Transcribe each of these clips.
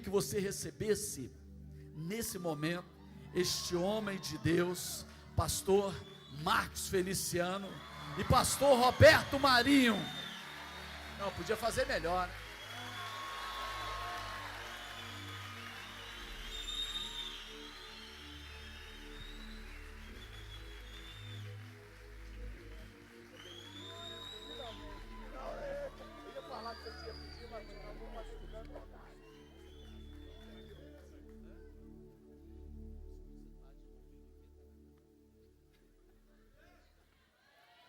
que você recebesse nesse momento este homem de Deus, pastor Marcos Feliciano e pastor Roberto Marinho. Não, podia fazer melhor, né?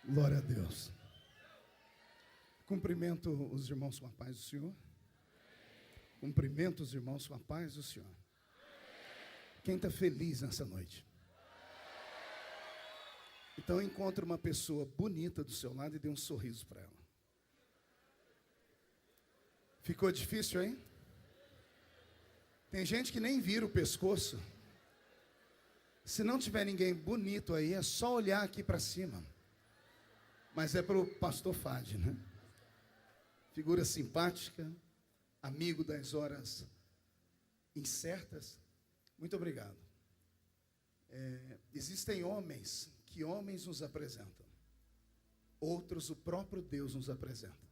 Glória a Deus. Cumprimento os irmãos com a paz do Senhor. Cumprimento os irmãos com a paz do Senhor. Quem está feliz nessa noite? Então encontre uma pessoa bonita do seu lado e dê um sorriso para ela. Ficou difícil, hein? Tem gente que nem vira o pescoço. Se não tiver ninguém bonito aí, é só olhar aqui para cima. Mas é para o pastor Fad, né? Figura simpática, amigo das horas incertas. Muito obrigado. Existem homens que homens nos apresentam. Outros o próprio Deus nos apresenta.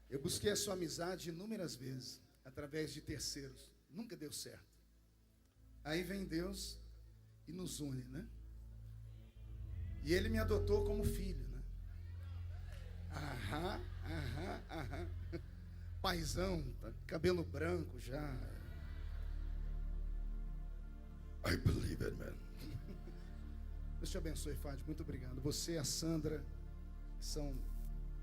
Eu busquei a sua amizade inúmeras vezes, através de terceiros. Nunca deu certo. Aí vem Deus e nos une, né? E Ele me adotou como filho, né? Paizão, cabelo branco já. I believe it, man. Deus te abençoe, Fábio. Muito obrigado. Você e a Sandra são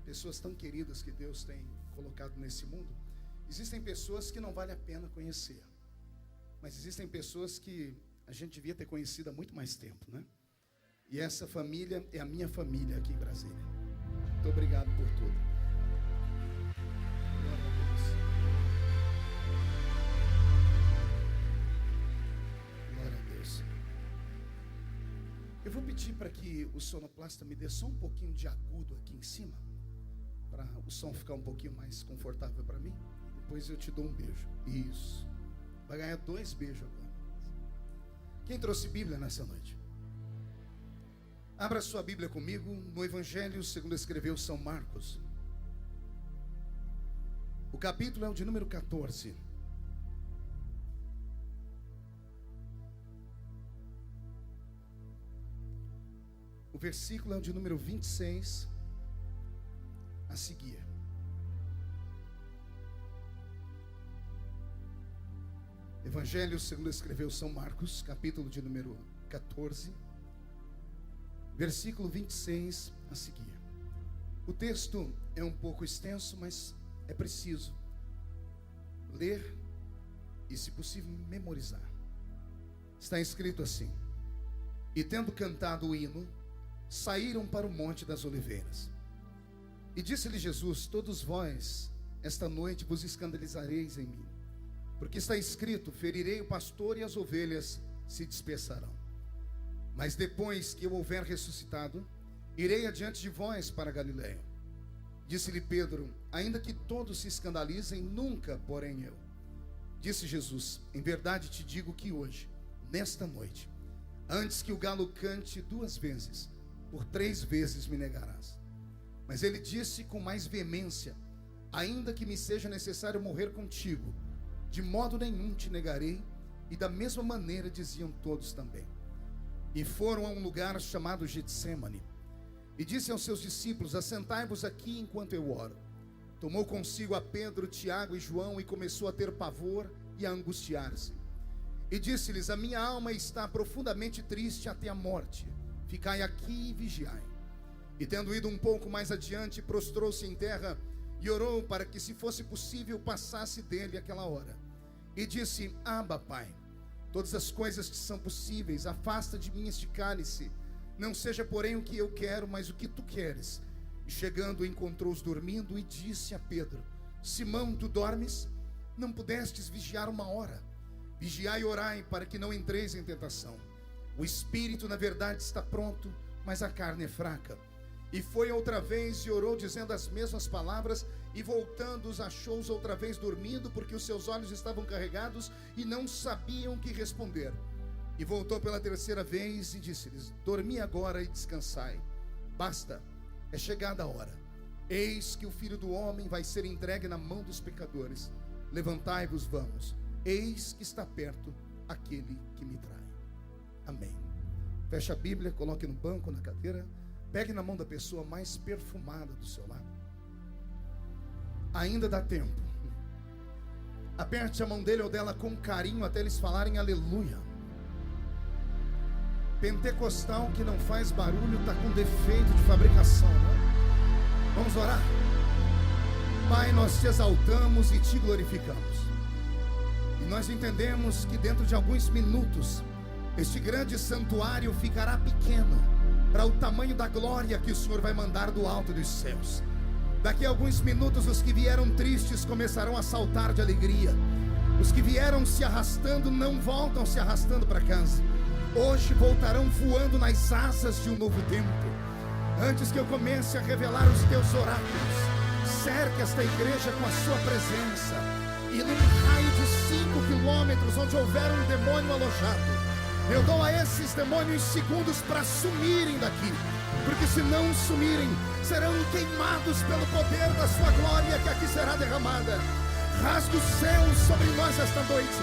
pessoas tão queridas que Deus tem colocado nesse mundo. Existem pessoas que não vale a pena conhecer. Mas existem pessoas que a gente devia ter conhecido há muito mais tempo, né? E essa família é a minha família aqui em Brasília. Muito obrigado por tudo. Glória a Deus. Glória a Deus. Eu vou pedir para que o sonoplasta me dê só um pouquinho de agudo aqui em cima, para o som ficar um pouquinho mais confortável para mim. Depois eu te dou um beijo. Isso. Vai ganhar 2 beijos agora. Quem trouxe Bíblia nessa noite? Abra sua Bíblia comigo no Evangelho segundo escreveu São Marcos. O capítulo é o de número 14. O versículo é o de número 26 a seguir. Evangelho segundo escreveu São Marcos, capítulo de número 14. Versículo 26 a seguir. O texto é um pouco extenso, mas é preciso ler e, se possível, memorizar. Está escrito assim: E tendo cantado o hino, saíram para o Monte das Oliveiras. E disse-lhe Jesus: Todos vós, esta noite, vos escandalizareis em mim, porque está escrito: Ferirei o pastor e as ovelhas se dispersarão. Mas depois que eu houver ressuscitado, irei adiante de vós para Galiléia. Disse-lhe Pedro: Ainda que todos se escandalizem, nunca, porém eu. Disse Jesus: Em verdade te digo que hoje, nesta noite, antes que o galo cante 2 vezes, por 3 vezes me negarás. Mas ele disse com mais veemência: Ainda que me seja necessário morrer contigo, de modo nenhum te negarei. E da mesma maneira diziam todos também. E foram a um lugar chamado Getsêmani. E disse aos seus discípulos: Assentai-vos aqui enquanto eu oro. Tomou consigo a Pedro, Tiago e João e começou a ter pavor e a angustiar-se. E disse-lhes: A minha alma está profundamente triste até a morte. Ficai aqui e vigiai. E tendo ido um pouco mais adiante, prostrou-se em terra e orou para que, se fosse possível, passasse dele aquela hora. E disse: Abba, Pai, todas as coisas que são possíveis, afasta de mim este cálice. Não seja, porém, o que eu quero, mas o que tu queres. E chegando, encontrou-os dormindo e disse a Pedro: Simão, tu dormes? Não pudestes vigiar 1 hora? Vigiai e orai, para que não entreis em tentação. O espírito, na verdade, está pronto, mas a carne é fraca. E foi outra vez e orou, dizendo as mesmas palavras. E voltando os achou-os outra vez dormindo, porque os seus olhos estavam carregados e não sabiam o que responder. E voltou pela terceira vez e disse-lhes: dormi agora e descansai. Basta, é chegada a hora. Eis que o Filho do Homem vai ser entregue na mão dos pecadores. Levantai-vos, vamos. Eis que está perto aquele que me trai. Amém. Feche a Bíblia, coloque no banco, na cadeira. Pegue na mão da pessoa mais perfumada do seu lado. Ainda dá tempo. Aperte a mão dele ou dela com carinho até eles falarem aleluia. Pentecostal que não faz barulho está com defeito de fabricação, né? Vamos orar? Pai, nós te exaltamos e te glorificamos. E nós entendemos que dentro de alguns minutos este grande santuário ficará pequeno para o tamanho da glória que o Senhor vai mandar do alto dos céus. Daqui a alguns minutos os que vieram tristes começarão a saltar de alegria. Os que vieram se arrastando não voltam se arrastando para casa. Hoje voltarão voando nas asas de um novo tempo. Antes que eu comece a revelar os teus oráculos, cerque esta igreja com a sua presença. E num raio de 5 quilômetros onde houver um demônio alojado, eu dou a esses demônios segundos para sumirem daqui. Porque se não sumirem, serão queimados pelo poder da sua glória que aqui será derramada. Rasga o céu sobre nós esta noite.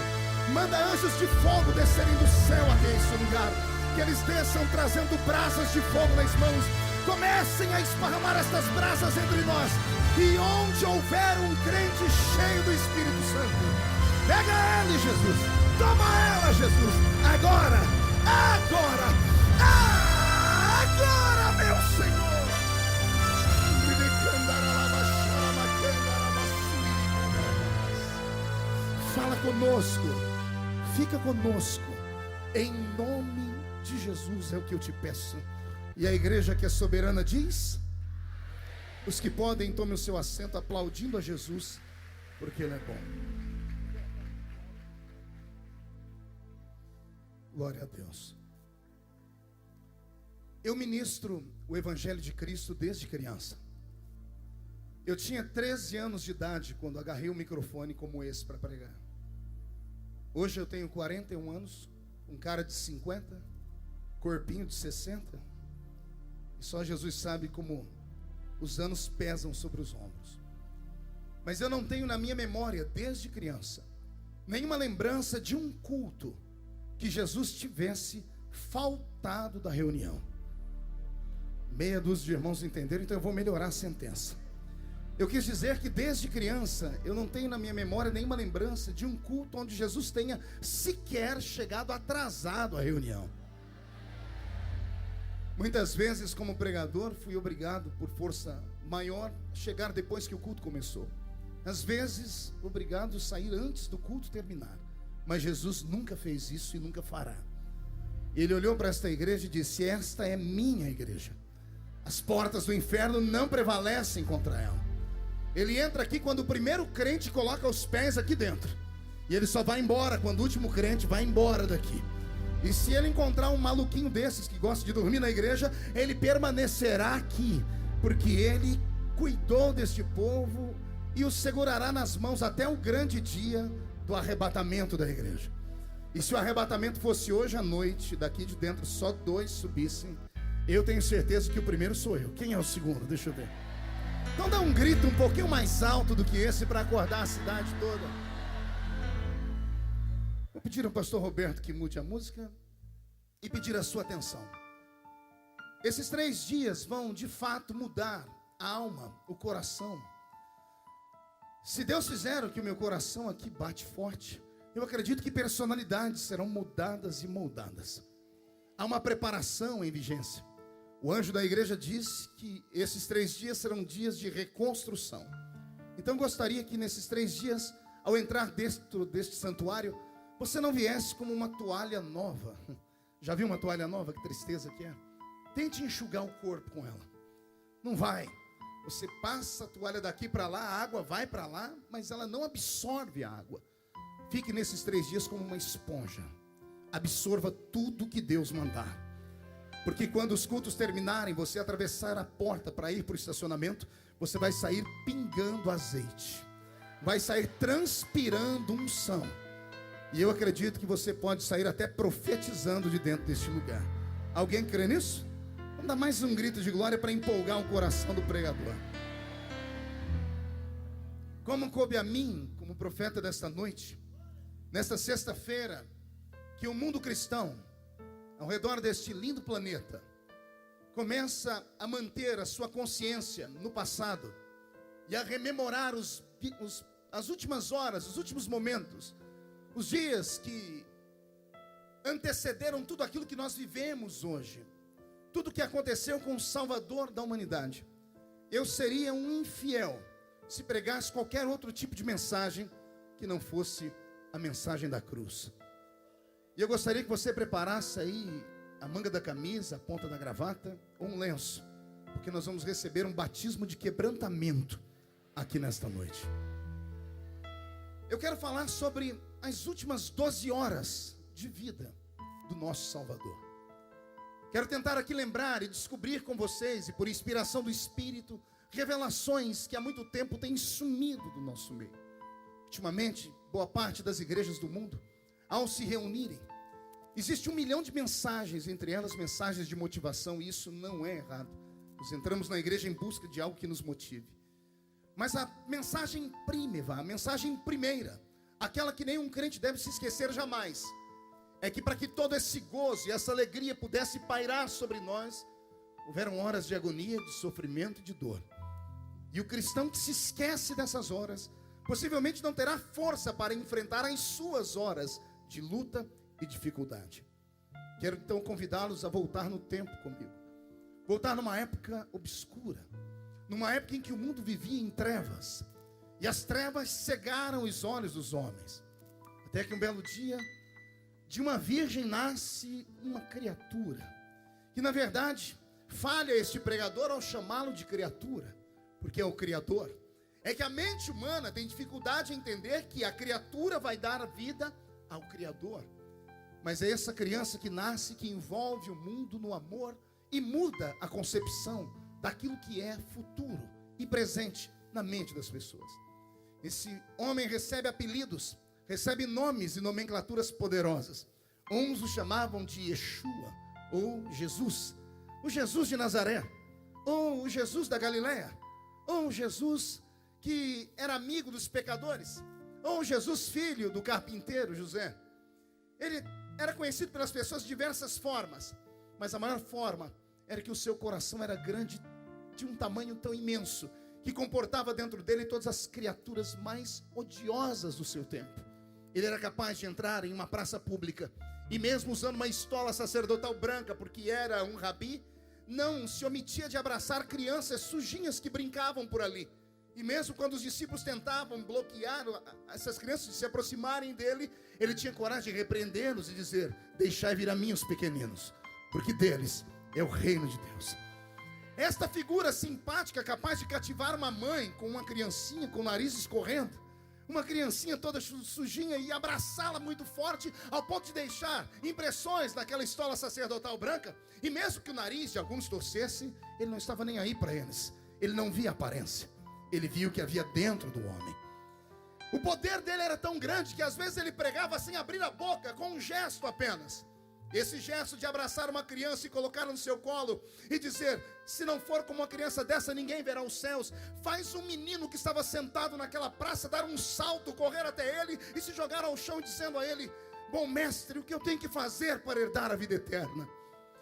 Manda anjos de fogo descerem do céu até este lugar. Que eles desçam trazendo brasas de fogo nas mãos. Comecem a esparramar estas brasas entre nós. E onde houver um crente cheio do Espírito Santo, pega ele, Jesus. Toma ela, Jesus. Agora, agora, agora, meu Senhor. Fala conosco, fica conosco, em nome de Jesus é o que eu te peço. E a igreja que é soberana diz: os que podem, tomem o seu assento aplaudindo a Jesus, porque Ele é bom. Glória a Deus. Eu ministro o Evangelho de Cristo desde criança. Eu tinha 13 anos de idade quando agarrei um microfone como esse para pregar. Hoje eu tenho 41 anos, um cara de 50, corpinho de 60. E só Jesus sabe como os anos pesam sobre os ombros. Mas eu não tenho na minha memória, desde criança, nenhuma lembrança de um culto que Jesus tivesse faltado da reunião. Meia dúzia de irmãos entenderam, então eu vou melhorar a sentença. Eu quis dizer que desde criança eu não tenho na minha memória nenhuma lembrança de um culto onde Jesus tenha sequer chegado atrasado à reunião. Muitas vezes, como pregador, fui obrigado por força maior a chegar depois que o culto começou. Às vezes, obrigado a sair antes do culto terminar. Mas Jesus nunca fez isso e nunca fará. Ele olhou para esta igreja e disse: esta é minha igreja. As portas do inferno não prevalecem contra ela. Ele entra aqui quando o primeiro crente coloca os pés aqui dentro. E ele só vai embora quando o último crente vai embora daqui. E se ele encontrar um maluquinho desses que gosta de dormir na igreja, ele permanecerá aqui, porque ele cuidou deste povo e os segurará nas mãos até o grande dia do arrebatamento da igreja. E se o arrebatamento fosse hoje à noite, daqui de dentro só 2 subissem, eu tenho certeza que o primeiro sou eu. Quem é o segundo? Deixa eu ver. Então dá um grito um pouquinho mais alto do que esse para acordar a cidade toda. Vou pedir ao pastor Roberto que mude a música e pedir a sua atenção. Esses 3 dias vão de fato mudar a alma, o coração. Se Deus fizer o que o meu coração aqui bate forte, eu acredito que personalidades serão mudadas e moldadas. Há uma preparação em vigência. O anjo da igreja diz que esses 3 dias serão dias de reconstrução. Então gostaria que nesses 3 dias, ao entrar dentro deste santuário, você não viesse como uma toalha nova. Já viu uma toalha nova? Que tristeza que é. Tente enxugar o corpo com ela. Não vai. Você passa a toalha daqui para lá, a água vai para lá, mas ela não absorve a água. Fique nesses 3 dias como uma esponja. Absorva tudo que Deus mandar. Porque quando os cultos terminarem, você atravessar a porta para ir para o estacionamento, você vai sair pingando azeite, vai sair transpirando unção. E eu acredito que você pode sair até profetizando de dentro deste lugar. Alguém crê nisso? Vamos dar mais um grito de glória para empolgar o coração do pregador. Como coube a mim, como profeta desta noite, nesta sexta-feira, que o mundo cristão, ao redor deste lindo planeta, começa a manter a sua consciência no passado e a rememorar as últimas horas, os últimos momentos, os dias que antecederam tudo aquilo que nós vivemos hoje, tudo que aconteceu com o Salvador da humanidade. Eu seria um infiel se pregasse qualquer outro tipo de mensagem que não fosse a mensagem da cruz. E eu gostaria que você preparasse aí a manga da camisa, a ponta da gravata ou um lenço, porque nós vamos receber um batismo de quebrantamento aqui nesta noite. Eu quero falar sobre as últimas 12 horas de vida do nosso Salvador. Quero tentar aqui lembrar e descobrir com vocês, e por inspiração do Espírito, revelações que há muito tempo têm sumido do nosso meio. Ultimamente, boa parte das igrejas do mundo, ao se reunirem, existe 1 milhão de mensagens, entre elas mensagens de motivação, e isso não é errado. Nós entramos na igreja em busca de algo que nos motive. Mas a mensagem prímiva, a mensagem primeira, aquela que nenhum crente deve se esquecer jamais, é que para que todo esse gozo e essa alegria pudesse pairar sobre nós, houveram horas de agonia, de sofrimento e de dor. E o cristão que se esquece dessas horas, possivelmente não terá força para enfrentar as suas horas de luta e dificuldade. Quero então convidá-los a voltar no tempo comigo. Voltar numa época obscura, numa época em que o mundo vivia em trevas, e as trevas cegaram os olhos dos homens. Até que um belo dia, de uma virgem nasce uma criatura, que na verdade, falha este pregador ao chamá-lo de criatura, porque é o Criador. É que a mente humana tem dificuldade em entender que a criatura vai dar a vida ao Criador. Mas é essa criança que nasce, que envolve o mundo no amor e muda a concepção daquilo que é futuro e presente na mente das pessoas. Esse homem recebe apelidos, recebe nomes e nomenclaturas poderosas. Uns o chamavam de Yeshua, ou Jesus, o Jesus de Nazaré, ou o Jesus da Galileia, ou o Jesus que era amigo dos pecadores, ou Jesus filho do carpinteiro José. Ele era conhecido pelas pessoas de diversas formas, mas a maior forma era que o seu coração era grande, de um tamanho tão imenso, que comportava dentro dele todas as criaturas mais odiosas do seu tempo. Ele era capaz de entrar em uma praça pública, e mesmo usando uma estola sacerdotal branca, porque era um rabi, não se omitia de abraçar crianças sujinhas que brincavam por ali. E mesmo quando os discípulos tentavam bloquear essas crianças de se aproximarem dele, ele tinha coragem de repreendê-los e dizer: deixai vir a mim os pequeninos, porque deles é o reino de Deus. Esta figura simpática, capaz de cativar uma mãe com uma criancinha com o nariz escorrendo, uma criancinha toda sujinha, e abraçá-la muito forte, ao ponto de deixar impressões naquela estola sacerdotal branca. E mesmo que o nariz de alguns torcesse, ele não estava nem aí para eles. Ele não via aparência, ele via o que havia dentro do homem. O poder dele era tão grande que às vezes ele pregava sem abrir a boca, com um gesto apenas. Esse gesto de abraçar uma criança e colocá-la no seu colo e dizer: se não for como uma criança dessa, ninguém verá os céus, faz um menino que estava sentado naquela praça dar um salto, correr até ele e se jogar ao chão, dizendo a ele: bom mestre, o que eu tenho que fazer para herdar a vida eterna?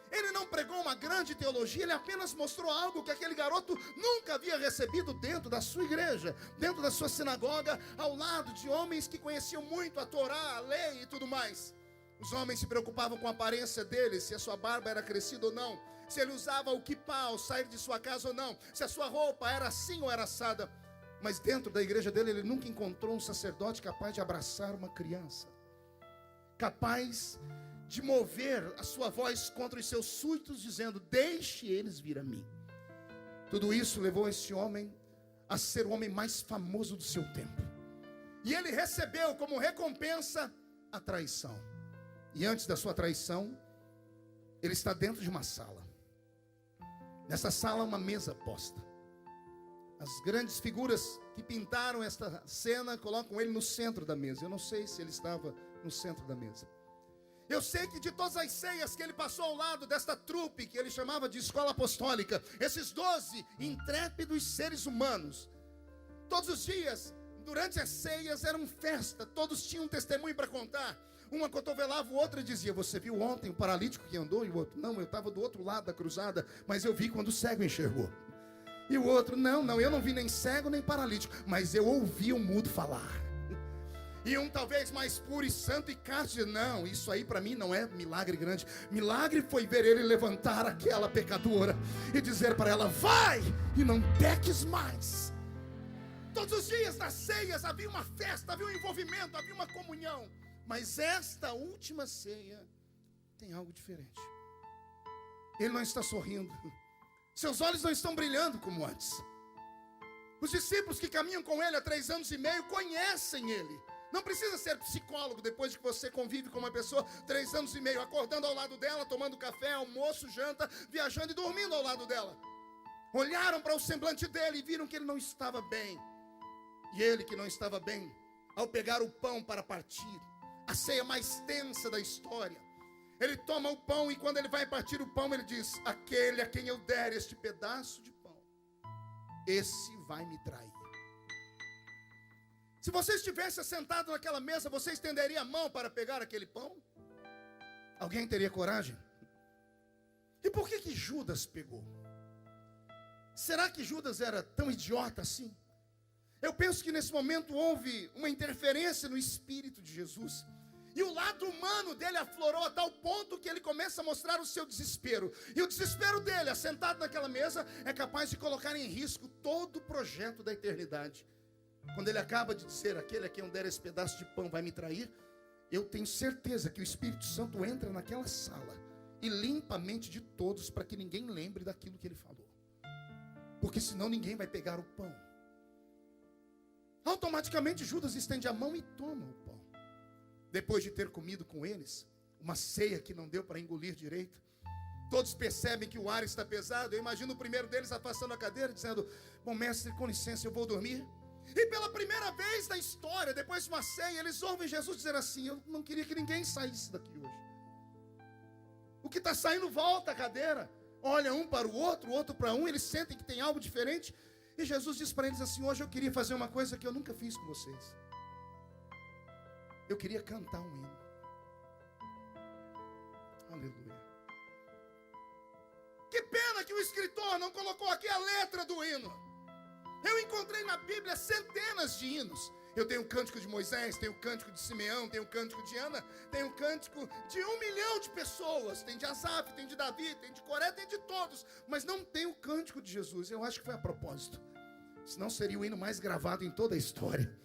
Ele não pregou uma grande teologia, ele apenas mostrou algo que aquele garoto nunca havia recebido dentro da sua igreja, dentro da sua sinagoga, ao lado de homens que conheciam muito a Torá, a lei e tudo mais. Os homens se preocupavam com a aparência dele, se a sua barba era crescida ou não, se ele usava o quipá ao sair de sua casa ou não, se a sua roupa era assim ou era assada. Mas dentro da igreja dele, ele nunca encontrou um sacerdote capaz de abraçar uma criança, capaz de mover a sua voz contra os seus súditos, dizendo: deixe eles vir a mim. Tudo isso levou esse homem a ser o homem mais famoso do seu tempo. E ele recebeu como recompensa a traição. E antes da sua traição, Ele está dentro de uma sala. Nessa sala, uma mesa posta. As grandes figuras que pintaram esta cena colocam ele no centro da mesa. Eu não sei se ele estava no centro da mesa. Eu sei que de todas as ceias que ele passou ao lado desta trupe, que ele chamava de escola apostólica, esses 12 intrépidos seres humanos, todos os dias, durante as ceias, eram festa, todos tinham um testemunho para contar. Uma cotovelava o outro e dizia: você viu ontem o paralítico que andou? E o outro: não, eu estava do outro lado da cruzada, mas eu vi quando o cego enxergou. E o outro: não, eu não vi nem cego nem paralítico, mas eu ouvi o mudo falar. E um talvez mais puro e santo e cássio: não, isso aí para mim não é milagre grande. Milagre foi ver ele levantar aquela pecadora e dizer para ela: vai e não peques mais. Todos os dias nas ceias havia uma festa, havia um envolvimento, havia uma comunhão. Mas esta última ceia tem algo diferente. Ele não está sorrindo, seus olhos não estão brilhando como antes. Os discípulos que caminham com ele há 3 anos e meio conhecem ele. Não precisa ser psicólogo depois que você convive com uma pessoa 3 anos e meio, acordando ao lado dela, tomando café, almoço, janta, viajando e dormindo ao lado dela. Olharam para o semblante dele e viram que ele não estava bem. E ele que não estava bem, ao pegar o pão para partir, a ceia mais tensa da história, ele toma o pão e quando ele vai partir o pão, ele diz: aquele a quem eu der este pedaço de pão, esse vai me trair. Se você estivesse sentado naquela mesa, você estenderia a mão para pegar aquele pão? Alguém teria coragem? E por que Judas pegou? Será que Judas era tão idiota assim? Eu penso que nesse momento houve uma interferência no espírito de Jesus. E o lado humano dele aflorou a tal ponto que ele começa a mostrar o seu desespero. E o desespero dele, assentado naquela mesa, é capaz de colocar em risco todo o projeto da eternidade. Quando ele acaba de dizer: aquele a quem eu der esse pedaço de pão vai me trair, eu tenho certeza que o Espírito Santo entra naquela sala e limpa a mente de todos para que ninguém lembre daquilo que ele falou. Porque senão ninguém vai pegar o pão. Automaticamente Judas estende a mão e toma o pão. Depois de ter comido com eles, uma ceia que não deu para engolir direito, todos percebem que o ar está pesado. Eu imagino o primeiro deles afastando a cadeira, dizendo: bom mestre, com licença, eu vou dormir. E pela primeira vez na história, depois de uma ceia, eles ouvem Jesus dizer assim: eu não queria que ninguém saísse daqui hoje. O que está saindo volta a cadeira, olha um para o outro para um, eles sentem que tem algo diferente. E Jesus diz para eles assim: hoje eu queria fazer uma coisa que eu nunca fiz com vocês. Eu queria cantar um hino. Aleluia. Que pena que o escritor não colocou aqui a letra do hino. Eu encontrei na Bíblia centenas de hinos. Eu tenho o cântico de Moisés, tenho o cântico de Simeão, tenho o cântico de Ana, tenho o cântico de 1 milhão de pessoas. Tem de Asaf, tem de Davi, tem de Coré, tem de todos. Mas não tem o cântico de Jesus. Eu acho que foi a propósito. Senão seria o hino mais gravado em toda a história.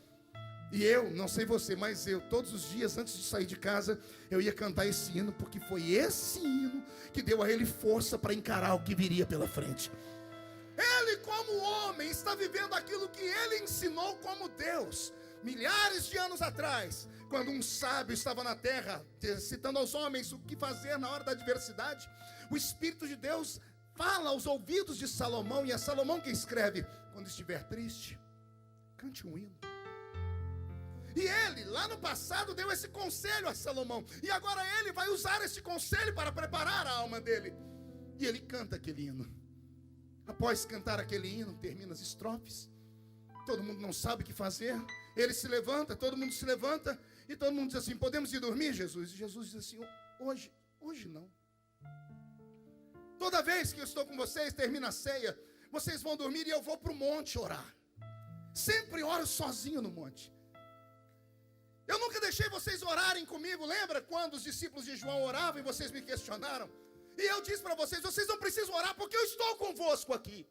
E eu, não sei você, mas eu, todos os dias antes de sair de casa, eu ia cantar esse hino, porque foi esse hino que deu a ele força para encarar o que viria pela frente. Ele, como homem, está vivendo aquilo que ele ensinou como Deus. Milhares de anos atrás, quando um sábio estava na terra, citando aos homens o que fazer na hora da adversidade, o Espírito de Deus fala aos ouvidos de Salomão, e é Salomão que escreve: quando estiver triste, cante um hino. E ele, lá no passado, deu esse conselho a Salomão, e agora ele vai usar esse conselho para preparar a alma dele. E ele canta aquele hino. Após cantar aquele hino, termina as estrofes. Todo mundo não sabe o que fazer. Ele se levanta, todo mundo se levanta, e todo mundo diz assim: podemos ir dormir, Jesus? E Jesus diz assim: hoje não. Toda vez que eu estou com vocês, termina a ceia, vocês vão dormir e eu vou para o monte orar. Sempre oro sozinho no monte. Eu nunca deixei vocês orarem comigo. Lembra quando os discípulos de João oravam e vocês me questionaram? E eu disse para vocês: vocês não precisam orar porque eu estou convosco aqui.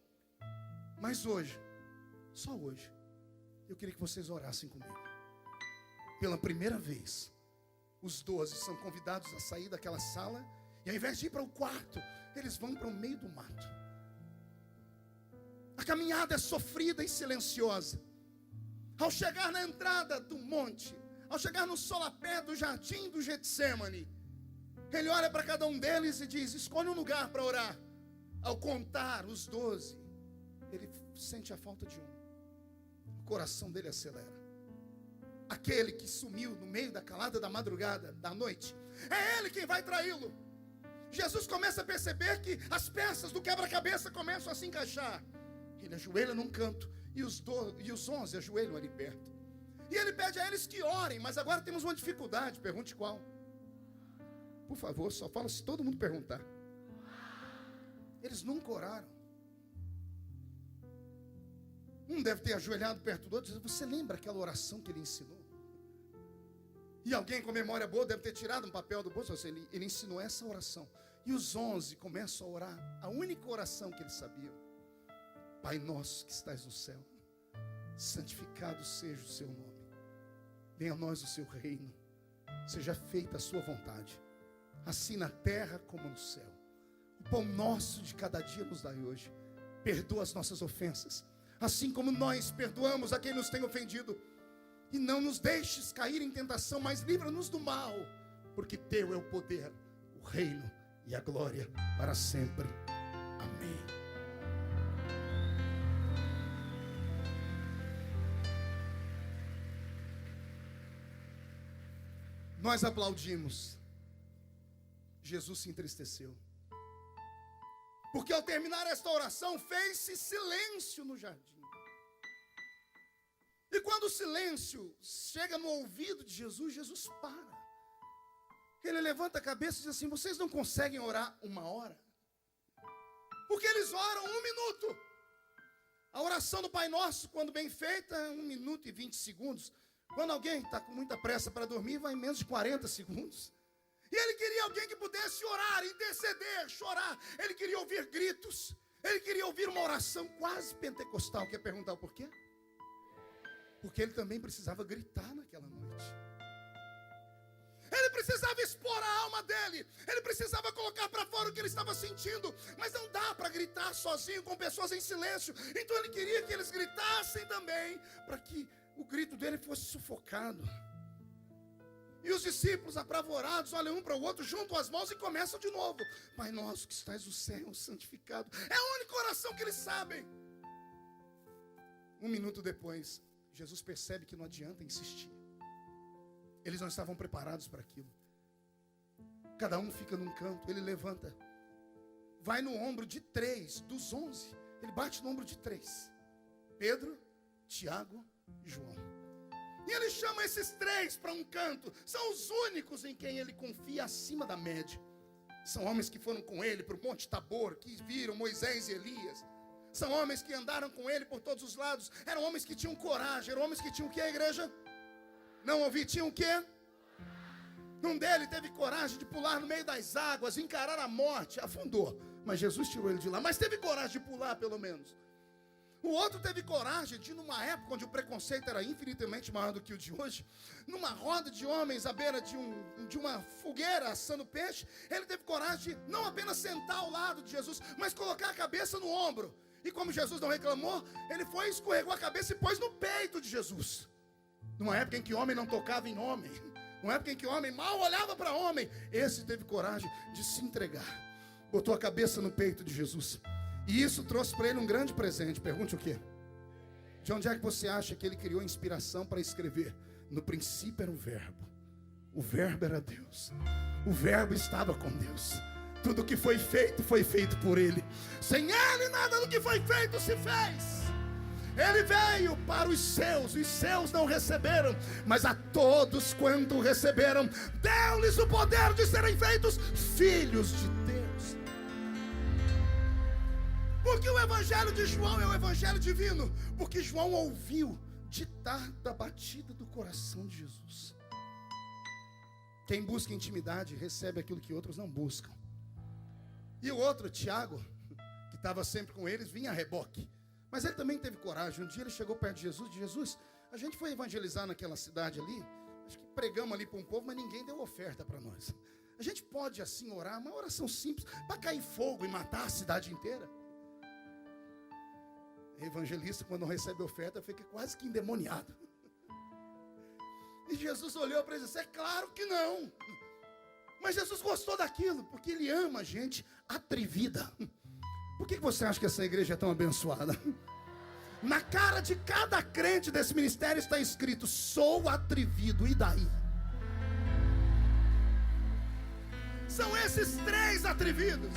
Mas hoje, só hoje, eu queria que vocês orassem comigo. Pela primeira vez, os 12 são convidados a sair daquela sala, e ao invés de ir para o quarto, eles vão para o meio do mato. A caminhada é sofrida e silenciosa. Ao chegar na entrada do monte, ao chegar no solapé do jardim do Getsêmani, Ele olha para cada um deles e diz: escolhe um lugar para orar. Ao contar os 12, ele sente a falta de um. O coração dele acelera. Aquele que sumiu no meio da calada da madrugada, da noite, é ele quem vai traí-lo. Jesus começa a perceber que as peças do quebra-cabeça começam a se encaixar. Ele ajoelha num canto e os 11 ajoelham ali perto. E ele pede a eles que orem, mas agora temos uma dificuldade. Pergunte qual? Por favor, só fala se todo mundo perguntar. Eles nunca oraram. Um deve ter ajoelhado perto do outro e dizer: você lembra aquela oração que ele ensinou? E alguém com memória boa deve ter tirado um papel do bolso. Ele ensinou essa oração. E os 11 começam a orar a única oração que eles sabiam: Pai nosso que estás no céu, santificado seja o seu nome. Venha a nós o seu reino. Seja feita a sua vontade, assim na terra como no céu. O pão nosso de cada dia nos dai hoje. Perdoa as nossas ofensas, assim como nós perdoamos a quem nos tem ofendido. E não nos deixes cair em tentação, mas livra-nos do mal, porque teu é o poder, o reino e a glória para sempre. Amém. Nós aplaudimos. Jesus se entristeceu, porque ao terminar esta oração fez-se silêncio no jardim. E quando o silêncio chega no ouvido de Jesus, Jesus para. Ele levanta a cabeça e diz assim: vocês não conseguem orar 1 hora? Porque eles oram 1 minuto. A oração do Pai Nosso, quando bem feita, 1 minuto e 20 segundos. Quando alguém está com muita pressa para dormir, vai em menos de 40 segundos. E ele queria alguém que pudesse orar, interceder, chorar. Ele queria ouvir gritos. Ele queria ouvir uma oração quase pentecostal. Quer perguntar o porquê? Porque ele também precisava gritar naquela noite. Ele precisava expor a alma dele. Ele precisava colocar para fora o que ele estava sentindo. Mas não dá para gritar sozinho com pessoas em silêncio. Então ele queria que eles gritassem também, para que o grito dele fosse sufocado. E os discípulos apavorados olham um para o outro, juntam as mãos e começam de novo: Pai nosso que estás no céu, santificado. É a única oração que eles sabem. 1 minuto depois, Jesus percebe que não adianta insistir. Eles não estavam preparados para aquilo. Cada um fica num canto. Ele levanta, vai no ombro de 3 dos 11. Ele bate no ombro de 3: Pedro, Tiago e João. E ele chama esses 3 para um canto. São os únicos em quem ele confia acima da média. São homens que foram com ele para o Monte Tabor, que viram Moisés e Elias. São homens que andaram com ele por todos os lados. Eram homens que tinham coragem. Eram homens que tinham o que, a igreja? Não ouvi, tinham o quê? Um deles teve coragem de pular no meio das águas, encarar a morte. Afundou, mas Jesus tirou ele de lá. Mas teve coragem de pular, pelo menos. O outro teve coragem de, numa época onde o preconceito era infinitamente maior do que o de hoje, numa roda de homens à beira de uma fogueira assando peixe, ele teve coragem de não apenas sentar ao lado de Jesus, mas colocar a cabeça no ombro. E como Jesus não reclamou, ele foi, escorregou a cabeça e pôs no peito de Jesus. Numa época em que homem não tocava em homem, numa época em que homem mal olhava para homem, esse teve coragem de se entregar. Botou a cabeça no peito de Jesus. E isso trouxe para ele um grande presente. Pergunte o quê? De onde é que você acha que ele criou inspiração para escrever? No princípio era o verbo era Deus, o verbo estava com Deus. Tudo que foi feito por ele. Sem ele nada do que foi feito se fez. Ele veio para os seus não receberam, mas a todos quanto receberam, deu-lhes o poder de serem feitos filhos de Deus. Porque o evangelho de João é o evangelho divino. Porque João ouviu ditar da batida do coração de Jesus. Quem busca intimidade recebe aquilo que outros não buscam. E o outro, Tiago, que estava sempre com eles, vinha a reboque. Mas ele também teve coragem. Um dia ele chegou perto de Jesus e disse: Jesus, a gente foi evangelizar naquela cidade ali, acho que pregamos ali para um povo, mas ninguém deu oferta para nós. A gente pode assim orar, uma oração simples, para cair fogo e matar a cidade inteira? Evangelista, quando não recebe oferta, fica quase que endemoniado. E Jesus olhou para ele e disse: é claro que não. Mas Jesus gostou daquilo, porque Ele ama gente atrevida. Por que você acha que essa igreja é tão abençoada? Na cara de cada crente desse ministério está escrito: sou atrevido, e daí? São esses 3 atrevidos.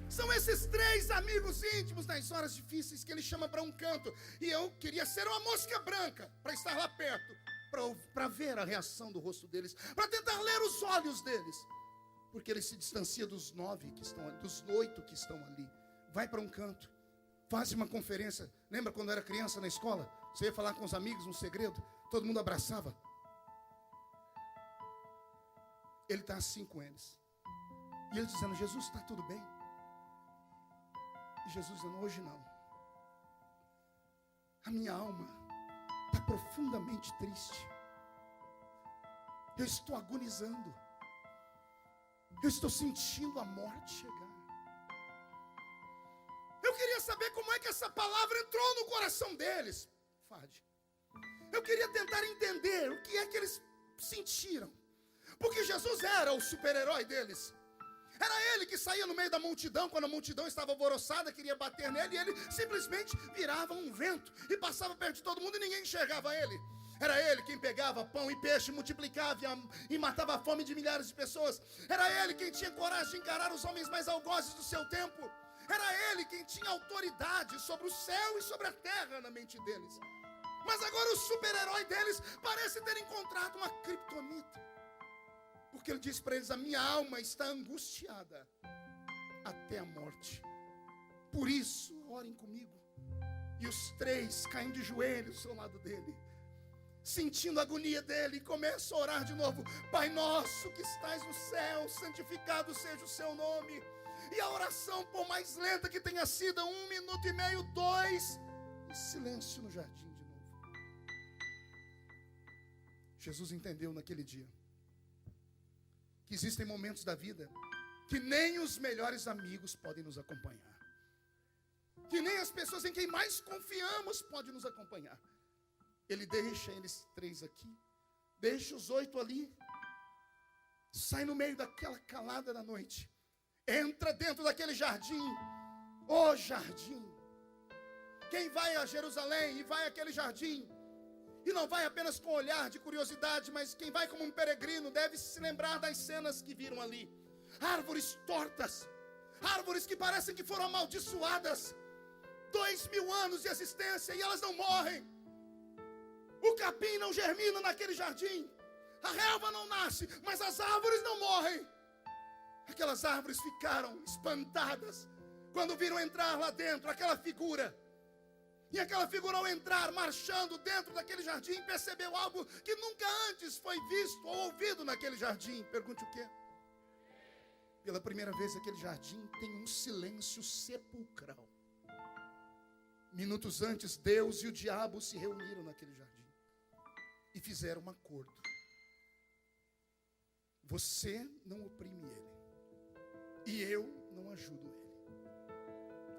São esses 3 amigos íntimos nas horas difíceis que Ele chama para um canto. E eu queria ser uma mosca branca para estar lá perto, para ver a reação do rosto deles, para tentar ler os olhos deles. Porque Ele se distancia dos 9 que estão ali, dos 8 que estão ali. Vai para um canto, faz uma conferência. Lembra quando eu era criança na escola? Você ia falar com os amigos um segredo, todo mundo abraçava. Ele está assim com eles. E ele dizendo: Jesus, está tudo bem? E Jesus dizendo: hoje não. A minha alma está profundamente triste. Eu estou agonizando. Eu estou sentindo a morte chegar. Eu queria saber como é que essa palavra entrou no coração deles. Fade. Eu queria tentar entender o que é que eles sentiram. Porque Jesus era o super-herói deles. Era Ele que saía no meio da multidão, quando a multidão estava alvoroçada, queria bater nele, e Ele simplesmente virava um vento e passava perto de todo mundo e ninguém enxergava Ele. Era Ele quem pegava pão e peixe, multiplicava e matava a fome de milhares de pessoas. Era Ele quem tinha coragem de encarar os homens mais algozes do seu tempo. Era Ele quem tinha autoridade sobre o céu e sobre a terra na mente deles. Mas agora o super-herói deles parece ter encontrado uma criptonita. Porque Ele disse para eles: a minha alma está angustiada até a morte. Por isso, orem comigo. E os 3 caem de joelhos ao lado dele, sentindo a agonia dele, e começam a orar de novo: Pai nosso que estais no céu, santificado seja o seu nome. E a oração, por mais lenta que tenha sido, 1 minuto e meio, 2, e silêncio no jardim de novo. Jesus entendeu naquele dia que existem momentos da vida que nem os melhores amigos podem nos acompanhar, que nem as pessoas em quem mais confiamos podem nos acompanhar. Ele deixa eles 3 aqui, deixa os 8 ali, sai no meio daquela calada da noite, entra dentro daquele jardim. Ô jardim! Quem vai a Jerusalém e vai àquele jardim, e não vai apenas com olhar de curiosidade, mas quem vai como um peregrino deve se lembrar das cenas que viram ali. Árvores tortas, árvores que parecem que foram amaldiçoadas, 2000 anos de existência e elas não morrem. O capim não germina naquele jardim, a relva não nasce, mas as árvores não morrem. Aquelas árvores ficaram espantadas quando viram entrar lá dentro aquela figura. E aquela figura, ao entrar, marchando dentro daquele jardim, percebeu algo que nunca antes foi visto ou ouvido naquele jardim. Pergunte o quê? Pela primeira vez aquele jardim tem um silêncio sepulcral. Minutos antes, Deus e o diabo se reuniram naquele jardim e fizeram um acordo. Você não oprime ele e eu não ajudo ele.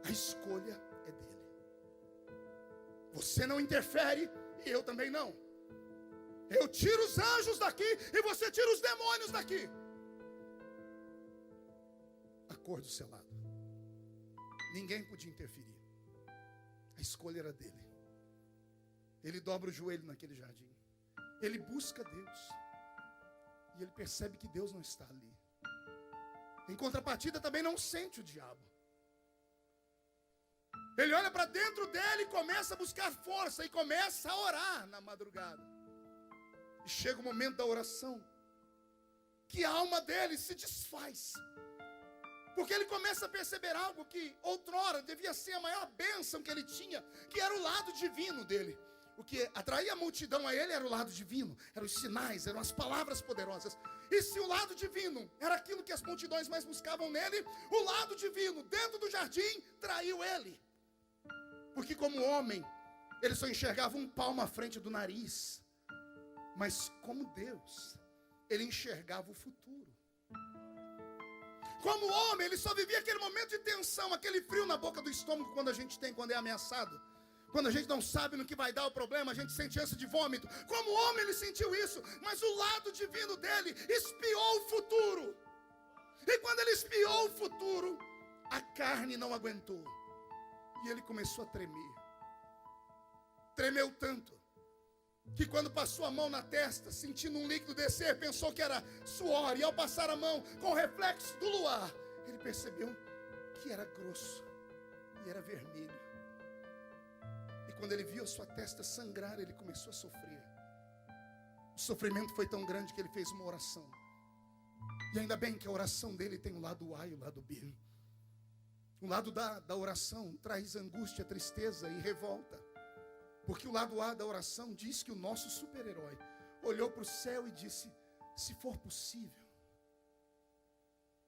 A escolha é dele. Você não interfere e eu também não. Eu tiro os anjos daqui e você tira os demônios daqui. Acordo selado. Ninguém podia interferir. A escolha era dele. Ele dobra o joelho naquele jardim. Ele busca Deus. E ele percebe que Deus não está ali. Em contrapartida, também não sente o diabo. Ele olha para dentro dele e começa a buscar força. E começa a orar na madrugada. E chega o momento da oração, que a alma dele se desfaz. Porque ele começa a perceber algo que outrora devia ser a maior bênção que ele tinha, que era o lado divino dele. O que atraía a multidão a ele era o lado divino, eram os sinais, eram as palavras poderosas. E se o lado divino era aquilo que as multidões mais buscavam nele, o lado divino dentro do jardim traiu ele. Porque como homem, ele só enxergava um palmo à frente do nariz. Mas como Deus, ele enxergava o futuro. Como homem, ele só vivia aquele momento de tensão, aquele frio na boca do estômago quando a gente tem, quando é ameaçado. Quando a gente não sabe no que vai dar o problema, a gente sente ânsia de vômito. Como homem ele sentiu isso, mas o lado divino dele espiou o futuro. E quando ele espiou o futuro, a carne não aguentou. E ele começou a tremer. Tremeu tanto que quando passou a mão na testa, sentindo um líquido descer, pensou que era suor. E ao passar a mão com o reflexo do luar, ele percebeu que era grosso e era vermelho. E quando ele viu a sua testa sangrar, ele começou a sofrer. O sofrimento foi tão grande que ele fez uma oração. E ainda bem que a oração dele tem o lado A e o lado B. O lado da oração traz angústia, tristeza e revolta. Porque o lado A da oração diz que o nosso super-herói olhou para o céu e disse: se for possível,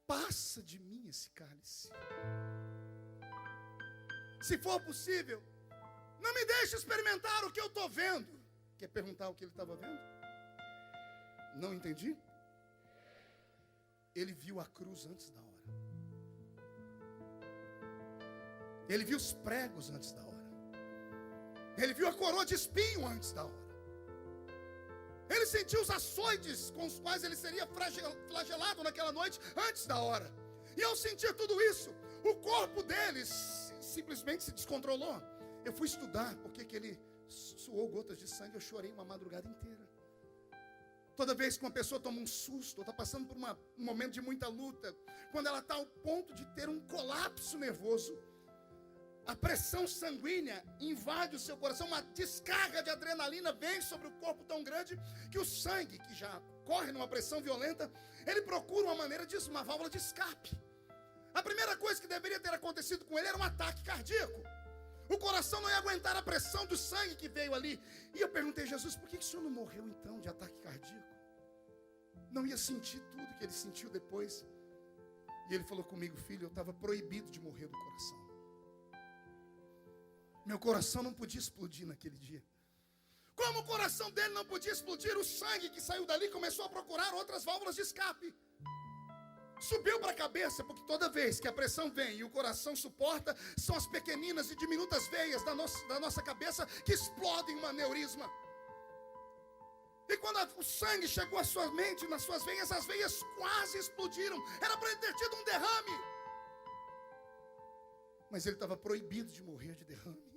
passa de mim esse cálice. Se for possível, não me deixe experimentar o que eu estou vendo. Quer perguntar o que ele estava vendo? Não entendi? Ele viu a cruz antes da hora. Ele viu os pregos antes da hora. Ele viu a coroa de espinho antes da hora. Ele sentiu os açoites com os quais ele seria flagelado naquela noite antes da hora. E ao sentir tudo isso, o corpo dele simplesmente se descontrolou. Eu fui estudar porque que ele suou gotas de sangue. Eu chorei uma madrugada inteira. Toda vez que uma pessoa toma um susto, ou está passando por um momento de muita luta, quando ela está ao ponto de ter um colapso nervoso, a pressão sanguínea invade o seu coração, uma descarga de adrenalina vem sobre o corpo tão grande que o sangue, que já corre numa pressão violenta, ele procura uma maneira de uma válvula de escape. A primeira coisa que deveria ter acontecido com ele era um ataque cardíaco. O coração não ia aguentar a pressão do sangue que veio ali. E eu perguntei: Jesus, por que o senhor não morreu então de ataque cardíaco? Não ia sentir tudo que ele sentiu depois. E ele falou comigo: filho, eu estava proibido de morrer do coração. Meu coração não podia explodir naquele dia. Como o coração dele não podia explodir, o sangue que saiu dali começou a procurar outras válvulas de escape. Subiu para a cabeça, porque toda vez que a pressão vem e o coração suporta, são as pequeninas e diminutas veias da nossa cabeça que explodem um aneurisma. E quando o sangue chegou à sua mente, nas suas veias, as veias quase explodiram. Era para ele ter tido um derrame. Mas ele estava proibido de morrer de derrame.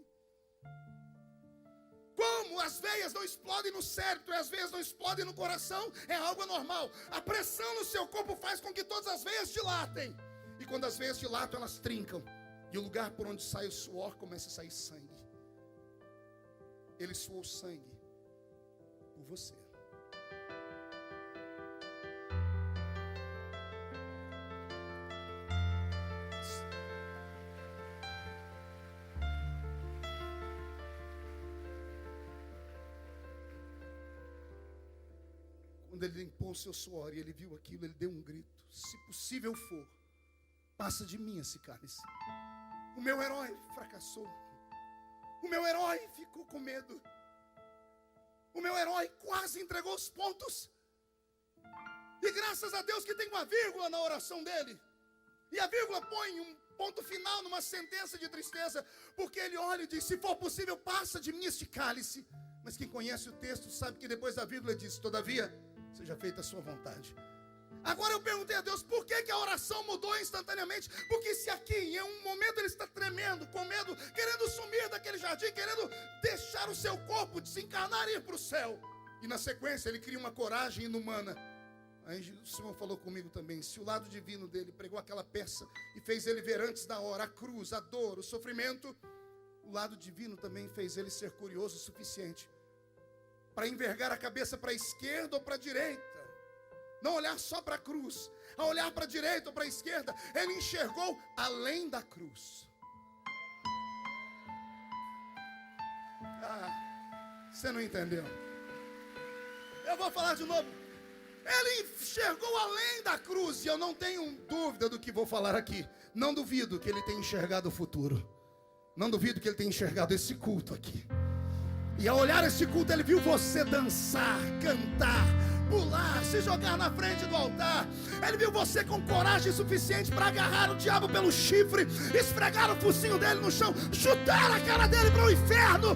Como as veias não explodem no cérebro e as veias não explodem no coração, é algo anormal. A pressão no seu corpo faz com que todas as veias dilatem. E quando as veias dilatam, elas trincam. E o lugar por onde sai o suor começa a sair sangue. Ele suou sangue por você. Quando ele limpou o seu suor e ele viu aquilo, ele deu um grito: se possível for, passa de mim esse cálice. O meu herói fracassou. O meu herói ficou com medo. O meu herói quase entregou os pontos. E graças a Deus que tem uma vírgula na oração dele. E a vírgula põe um ponto final numa sentença de tristeza. Porque ele olha e diz: se for possível, passa de mim este cálice. Mas quem conhece o texto sabe que depois da vírgula diz: todavia, seja feita a sua vontade. Agora eu perguntei a Deus, por que a oração mudou instantaneamente? Porque se aqui em um momento ele está tremendo, com medo, querendo sumir daquele jardim, querendo deixar o seu corpo desencarnar e ir para o céu. E na sequência ele cria uma coragem inumana. Aí o Senhor falou comigo também: se o lado divino dele pregou aquela peça e fez ele ver antes da hora a cruz, a dor, o sofrimento, o lado divino também fez ele ser curioso o suficiente para envergar a cabeça para a esquerda ou para a direita. Não olhar só para a cruz, a olhar para a direita ou para a esquerda. Ele enxergou além da cruz. Você não entendeu? Eu vou falar de novo. Ele enxergou além da cruz. E eu não tenho dúvida do que vou falar aqui. Não duvido que ele tenha enxergado o futuro. Não duvido que ele tenha enxergado esse culto aqui. E ao olhar esse culto, ele viu você dançar, cantar, pular, se jogar na frente do altar. Ele viu você com coragem suficiente para agarrar o diabo pelo chifre, esfregar o focinho dele no chão, chutar a cara dele para o inferno.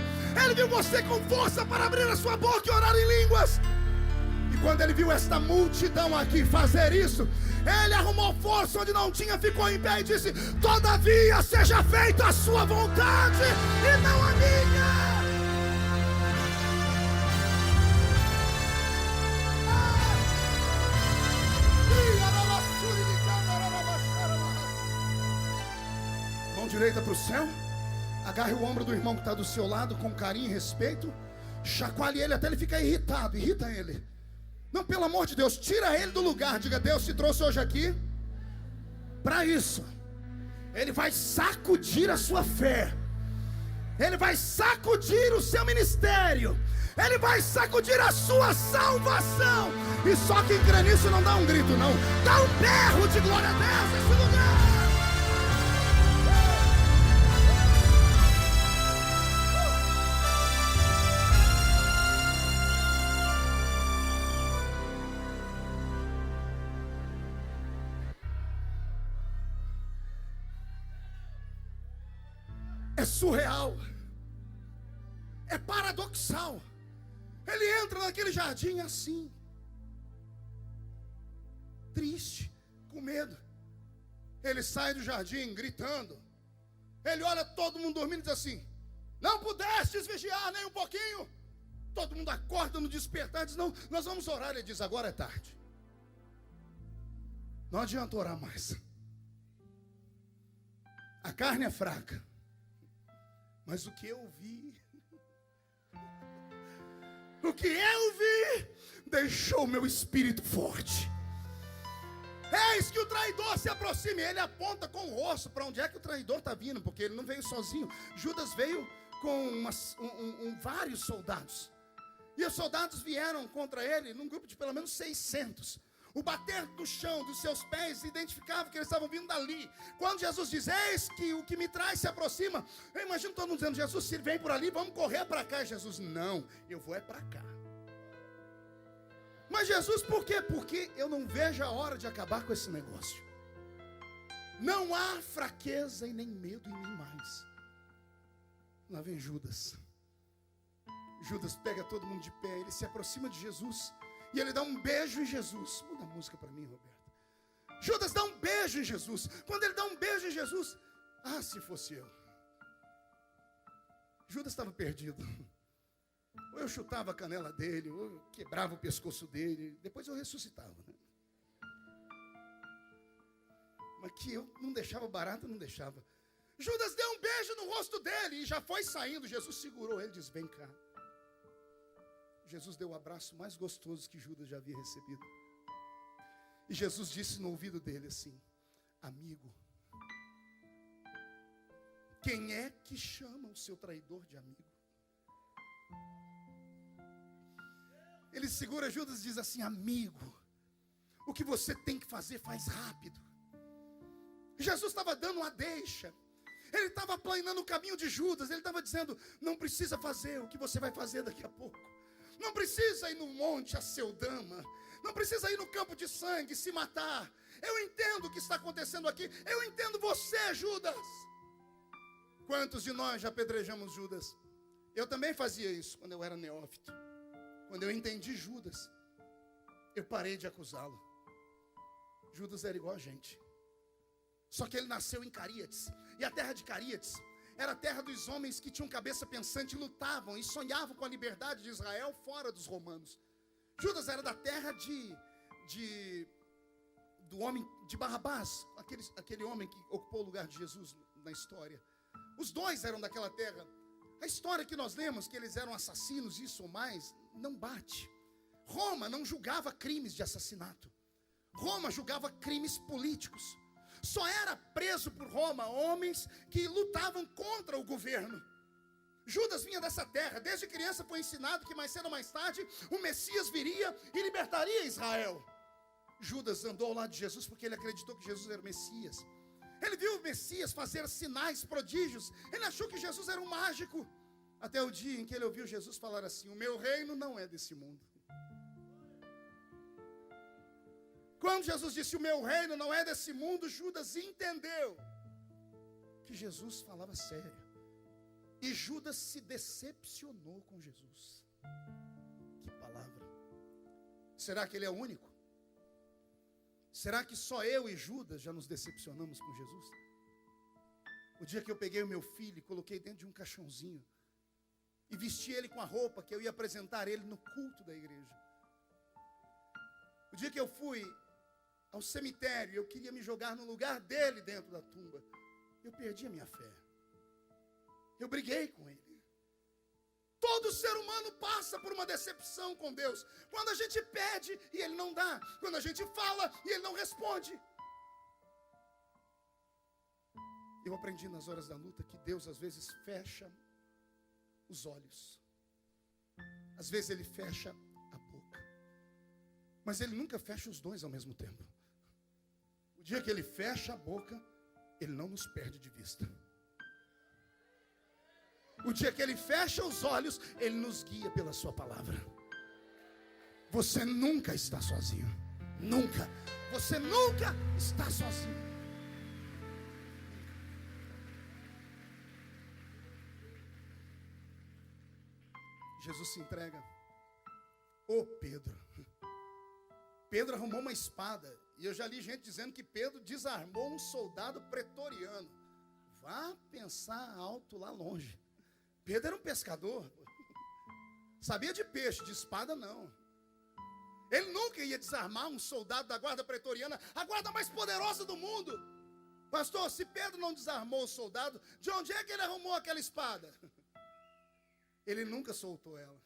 Ele viu você com força para abrir a sua boca e orar em línguas. E quando ele viu esta multidão aqui fazer isso, ele arrumou força onde não tinha, ficou em pé e disse: todavia seja feita a sua vontade e não a minha. Mão direita para o céu. Agarre o ombro do irmão que está do seu lado com carinho e respeito. Chacoalhe ele até ele ficar irritado. Irrita ele. Não, pelo amor de Deus, tira ele do lugar. Diga: Deus te trouxe hoje aqui para isso. Ele vai sacudir a sua fé. Ele vai sacudir o seu ministério. Ele vai sacudir a sua salvação. E só quem crê nisso não dá um grito, não. Dá um berro de glória a Deus nesse lugar. É surreal, é paradoxal. Ele entra naquele jardim assim, triste, com medo. Ele sai do jardim gritando. Ele olha todo mundo dormindo e diz assim: não pudestes vigiar nem um pouquinho? Todo mundo acorda no despertar e diz: não, nós vamos orar. Ele diz: agora é tarde, não adianta orar mais. A carne é fraca, mas o que eu vi, deixou meu espírito forte. Eis que o traidor se aproxima. Ele aponta com o rosto para onde é que o traidor está vindo, porque ele não veio sozinho. Judas veio com vários soldados. E os soldados vieram contra ele num grupo de pelo menos 600. O bater do chão dos seus pés identificava que eles estavam vindo dali. Quando Jesus diz: eis que o que me traz se aproxima, eu imagino todo mundo dizendo: Jesus, se ele vem por ali, vamos correr para cá. Jesus: não, eu vou é para cá. Mas Jesus, por quê? Porque eu não vejo a hora de acabar com esse negócio. Não há fraqueza e nem medo em mim mais. Lá vem Judas. Judas pega todo mundo de pé, ele se aproxima de Jesus e ele dá um beijo em Jesus. Muda a música para mim, Roberto. Judas dá um beijo em Jesus. Quando ele dá um beijo em Jesus, se fosse eu. Judas estava perdido. Ou eu chutava a canela dele, ou eu quebrava o pescoço dele, depois eu ressuscitava, né? Mas que eu não deixava barato, não deixava. Judas deu um beijo no rosto dele e já foi saindo. Jesus segurou ele e disse: vem cá. Jesus deu o abraço mais gostoso que Judas já havia recebido. E Jesus disse no ouvido dele assim: amigo, quem é que chama o seu traidor de amigo? Ele segura Judas e diz assim: amigo, o que você tem que fazer, faz rápido. Jesus estava dando uma deixa. Ele estava aplanando o caminho de Judas. Ele estava dizendo: não precisa fazer o que você vai fazer daqui a pouco. Não precisa ir no monte a Celdama. Não precisa ir no campo de sangue, se matar. Eu entendo o que está acontecendo aqui. Eu entendo você, Judas. Quantos de nós já apedrejamos Judas? Eu também fazia isso quando eu era neófito. Quando eu entendi Judas, eu parei de acusá-lo. Judas era igual a gente. Só que ele nasceu em Caríades. E a terra de Caríades era a terra dos homens que tinham cabeça pensante, lutavam e sonhavam com a liberdade de Israel fora dos romanos. Judas era da terra do homem de Barrabás, aquele homem que ocupou o lugar de Jesus na história. Os dois eram daquela terra. A história que nós lemos, que eles eram assassinos, isso ou mais, não bate. Roma não julgava crimes de assassinato. Roma julgava crimes políticos. Só era preso por Roma homens que lutavam contra o governo. Judas vinha dessa terra. Desde criança foi ensinado que mais cedo ou mais tarde o Messias viria e libertaria Israel. Judas andou ao lado de Jesus porque ele acreditou que Jesus era o Messias. Ele viu o Messias fazer sinais, prodígios. Ele achou que Jesus era um mágico. Até o dia em que ele ouviu Jesus falar assim: o meu reino não é desse mundo. Quando Jesus disse: o meu reino não é desse mundo, Judas entendeu que Jesus falava sério. E Judas se decepcionou com Jesus. Que palavra! Será que ele é o único? Será que só eu e Judas já nos decepcionamos com Jesus? O dia que eu peguei o meu filho e coloquei dentro de um caixãozinho e vesti ele com a roupa que eu ia apresentar ele no culto da igreja. O dia que eu fui ao cemitério, eu queria me jogar no lugar dele dentro da tumba, eu perdi a minha fé. Eu briguei com ele. Todo ser humano passa por uma decepção com Deus. Quando a gente pede e Ele não dá. Quando a gente fala e Ele não responde. Eu aprendi nas horas da luta que Deus às vezes fecha os olhos. Às vezes Ele fecha a boca. Mas Ele nunca fecha os dois ao mesmo tempo. O dia que Ele fecha a boca, Ele não nos perde de vista. O dia que Ele fecha os olhos, Ele nos guia pela sua palavra. Você nunca está sozinho. Nunca. Você nunca está sozinho. Jesus se entrega. Ô Pedro. Pedro arrumou uma espada. E eu já li gente dizendo que Pedro desarmou um soldado pretoriano. Vá pensar alto lá longe. Pedro era um pescador. Sabia de peixe, de espada não. Ele nunca ia desarmar um soldado da guarda pretoriana, a guarda mais poderosa do mundo. Pastor, se Pedro não desarmou o soldado, de onde é que ele arrumou aquela espada? Ele nunca soltou ela.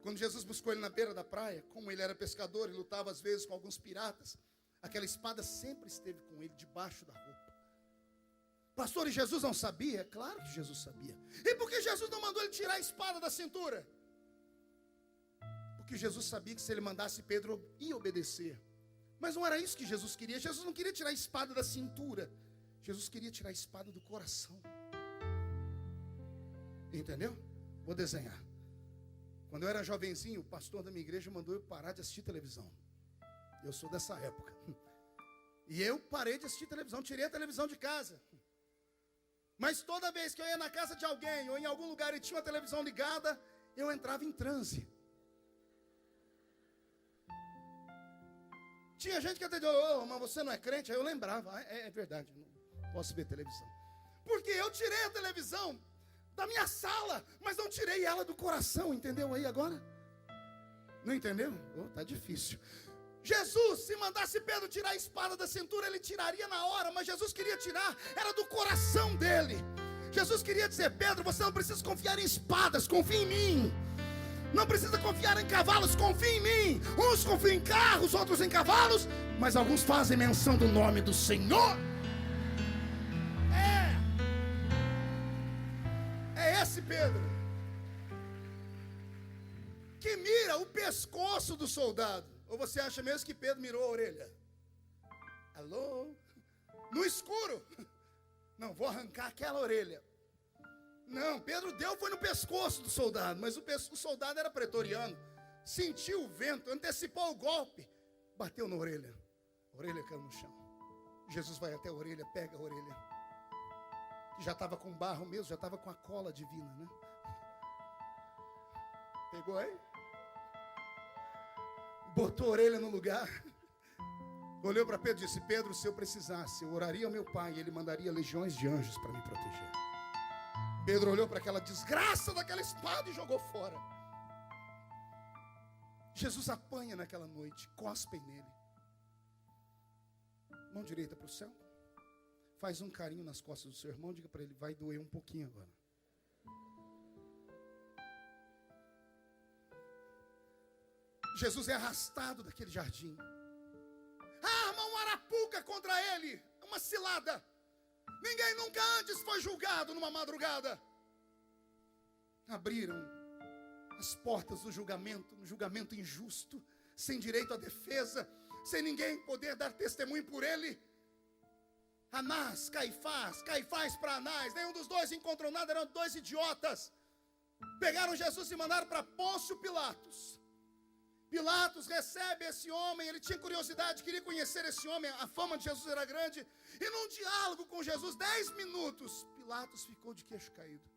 Quando Jesus buscou ele na beira da praia, como ele era pescador e lutava às vezes com alguns piratas, aquela espada sempre esteve com ele, debaixo da roupa. Pastor, e Jesus não sabia? Claro que Jesus sabia. E por que Jesus não mandou ele tirar a espada da cintura? Porque Jesus sabia que se ele mandasse, Pedro ia obedecer. Mas não era isso que Jesus queria. Jesus não queria tirar a espada da cintura. Jesus queria tirar a espada do coração. Entendeu? Vou desenhar. Quando eu era jovenzinho, o pastor da minha igreja mandou eu parar de assistir televisão. Eu sou dessa época. E eu parei de assistir televisão, tirei a televisão de casa. Mas toda vez que eu ia na casa de alguém ou em algum lugar e tinha uma televisão ligada, eu entrava em transe. Tinha gente que até dizia: oh, mas você não é crente? Aí eu lembrava: é verdade, não posso ver televisão. Porque eu tirei a televisão da minha sala, mas não tirei ela do coração, entendeu aí agora? Não entendeu? Oh, tá difícil. Jesus, se mandasse Pedro tirar a espada da cintura, ele tiraria na hora, mas Jesus queria tirar, era do coração dele. Jesus queria dizer: Pedro, você não precisa confiar em espadas, confia em mim. Não precisa confiar em cavalos, confia em mim. Uns confiam em carros, outros em cavalos, mas alguns fazem menção do nome do Senhor. É esse Pedro que mira o pescoço do soldado. Ou você acha mesmo que Pedro mirou a orelha? Alô? No escuro. Não, vou arrancar aquela orelha. Não, Pedro deu foi no pescoço do soldado. Mas o soldado era pretoriano. Sentiu o vento, antecipou o golpe. Bateu na orelha. A orelha caiu no chão. Jesus vai até a orelha, pega a orelha. Que já estava com barro mesmo, já estava com a cola divina, né? Pegou aí? Botou a orelha no lugar. Olhou para Pedro e disse: Pedro, se eu precisasse, eu oraria ao meu pai e ele mandaria legiões de anjos para me proteger. Pedro olhou para aquela desgraça daquela espada e jogou fora. Jesus apanha naquela noite, cospem nele. Mão direita para o céu. Faz um carinho nas costas do seu irmão, diga para ele: vai doer um pouquinho agora. Jesus é arrastado daquele jardim. Arma uma arapuca contra ele, uma cilada. Ninguém nunca antes foi julgado numa madrugada. Abriram as portas do julgamento, um julgamento injusto, sem direito à defesa, sem ninguém poder dar testemunho por ele. Anás, Caifás para Anás, nenhum dos dois encontrou nada, eram dois idiotas. Pegaram Jesus e mandaram para Pôncio Pilatos. Pilatos recebe esse homem, ele tinha curiosidade, queria conhecer esse homem, a fama de Jesus era grande. E num diálogo com Jesus, 10 minutos, Pilatos ficou de queixo caído.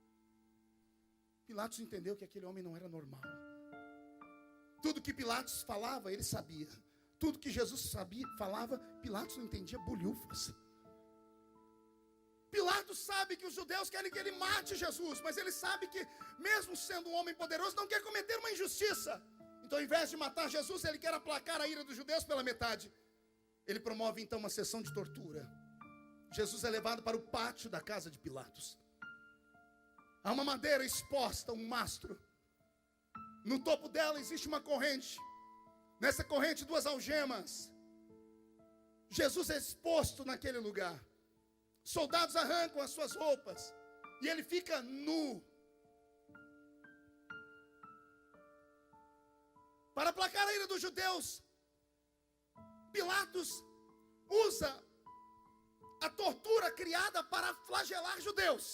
Pilatos entendeu que aquele homem não era normal. Tudo que Pilatos falava, ele sabia. Tudo que Jesus falava, Pilatos não entendia bolhufas. Pilatos sabe que os judeus querem que ele mate Jesus, mas ele sabe que, mesmo sendo um homem poderoso, não quer cometer uma injustiça. Então, ao invés de matar Jesus, ele quer aplacar a ira dos judeus pela metade. Ele promove então uma sessão de tortura. Jesus é levado para o pátio da casa de Pilatos. Há uma madeira exposta, um mastro. No topo dela existe uma corrente. Nessa corrente, 2 algemas. Jesus é exposto naquele lugar. Soldados arrancam as suas roupas e ele fica nu. Para aplacar a ira dos judeus, Pilatos usa a tortura criada para flagelar judeus.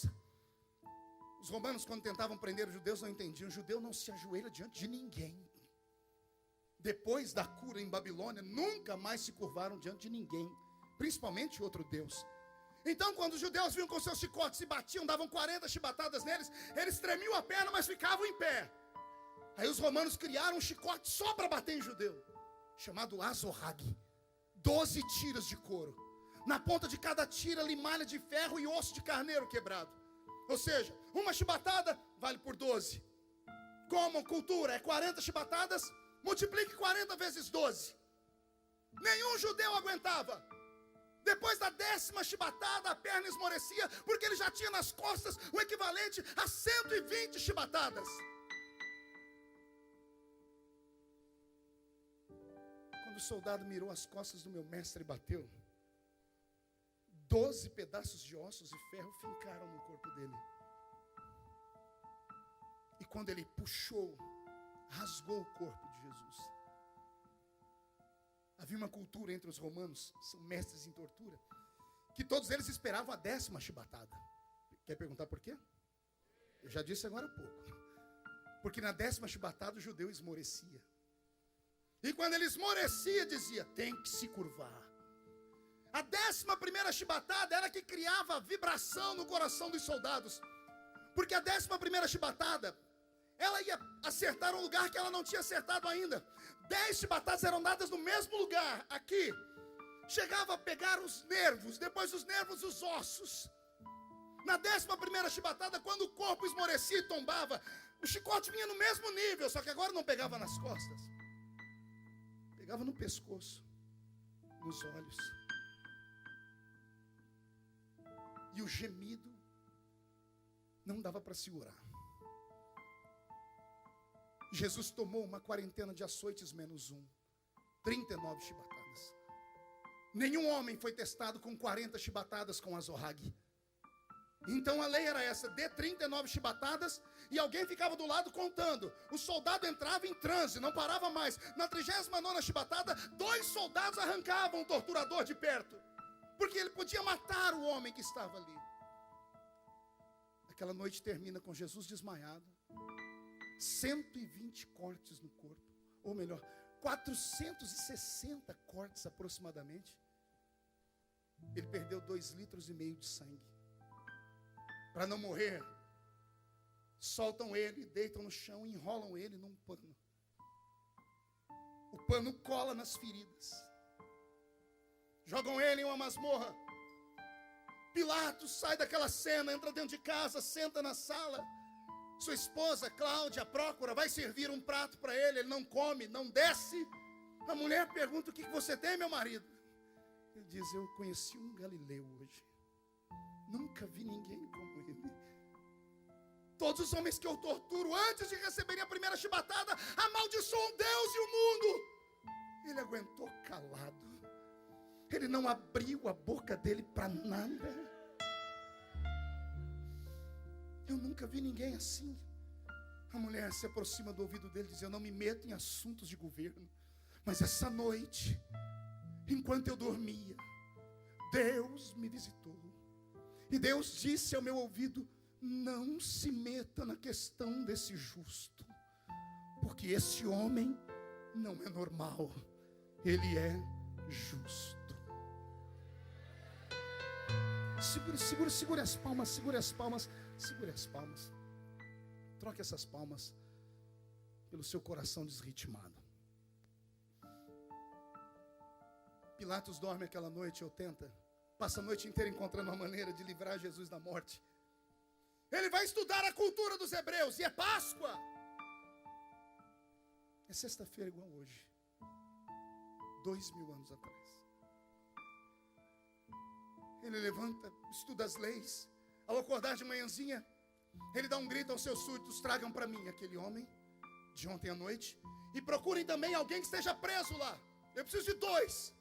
Os romanos, quando tentavam prender os judeus, não entendiam. O judeu não se ajoelha diante de ninguém. Depois da cura em Babilônia, nunca mais se curvaram diante de ninguém, principalmente outro Deus. Então, quando os judeus vinham com seus chicotes e batiam, davam 40 chibatadas neles, eles tremiam a perna, mas ficavam em pé. Aí os romanos criaram um chicote só para bater em judeu, chamado azorrague. 12 tiras de couro. Na ponta de cada tira, limalha de ferro e osso de carneiro quebrado. Ou seja, uma chibatada vale por 12. Como cultura é 40 chibatadas, multiplique 40 vezes 12. Nenhum judeu aguentava. Depois da 10ª chibatada, a perna esmorecia, porque ele já tinha nas costas o equivalente a 120 chibatadas. Quando o soldado mirou as costas do meu mestre e bateu, 12 pedaços de ossos e ferro fincaram no corpo dele. E quando ele puxou, rasgou o corpo de Jesus. Havia uma cultura entre os romanos, são mestres em tortura, que todos eles esperavam a 10ª chibatada. Quer perguntar por quê? Eu já disse agora há pouco. Porque na 10ª chibatada o judeu esmorecia. E quando ele esmorecia, dizia, tem que se curvar. A 11ª chibatada era que criava vibração no coração dos soldados. Porque a 11ª chibatada, ela ia acertar um lugar que ela não tinha acertado ainda. 10 chibatadas eram dadas no mesmo lugar, aqui. Chegava a pegar os nervos, depois os nervos, os ossos. Na 11ª chibatada, quando o corpo esmorecia e tombava, o chicote vinha no mesmo nível, só que agora não pegava nas costas. Pegava no pescoço, nos olhos. E o gemido não dava para segurar. Jesus tomou uma quarentena de açoites menos 1. 39 chibatadas. Nenhum homem foi testado com 40 chibatadas com azorrague. Então a lei era essa, dê 39 chibatadas e alguém ficava do lado contando. O soldado entrava em transe, não parava mais. Na 39ª chibatada, 2 soldados arrancavam o torturador de perto. Porque ele podia matar o homem que estava ali. Aquela noite termina com Jesus desmaiado. 120 cortes no corpo. Ou melhor, 460 cortes aproximadamente. Ele perdeu 2,5 litros de sangue. Para não morrer, soltam ele, deitam no chão e enrolam ele num pano. O pano cola nas feridas. Jogam ele em uma masmorra. Pilatos sai daquela cena, entra dentro de casa, senta na sala. Sua esposa, Cláudia, Prócora, vai servir um prato para ele. Ele não come, não desce. A mulher pergunta, o que você tem, meu marido? Ele diz, eu conheci um galileu hoje. Nunca vi ninguém como ele. Todos os homens que eu torturo, antes de receberem a primeira chibatada, amaldiçoam Deus e o mundo. Ele aguentou calado. Ele não abriu a boca dele para nada. Eu nunca vi ninguém assim. A mulher se aproxima do ouvido dele e diz, eu não me meto em assuntos de governo, mas essa noite, enquanto eu dormia, Deus me visitou. E Deus disse ao meu ouvido, não se meta na questão desse justo, porque esse homem não é normal, Ele é justo. Segure as palmas, segure as palmas, segure as palmas. Troque essas palmas pelo seu coração desritmado. Pilatos dorme aquela noite ou tenta, passa a noite inteira encontrando uma maneira de livrar Jesus da morte. Ele vai estudar a cultura dos hebreus, e é Páscoa. É sexta-feira igual hoje, 2000 anos atrás. Ele levanta, estuda as leis. Ao acordar de manhãzinha, ele dá um grito aos seus súditos: tragam para mim aquele homem de ontem à noite, e procurem também alguém que esteja preso lá. Eu preciso de 2.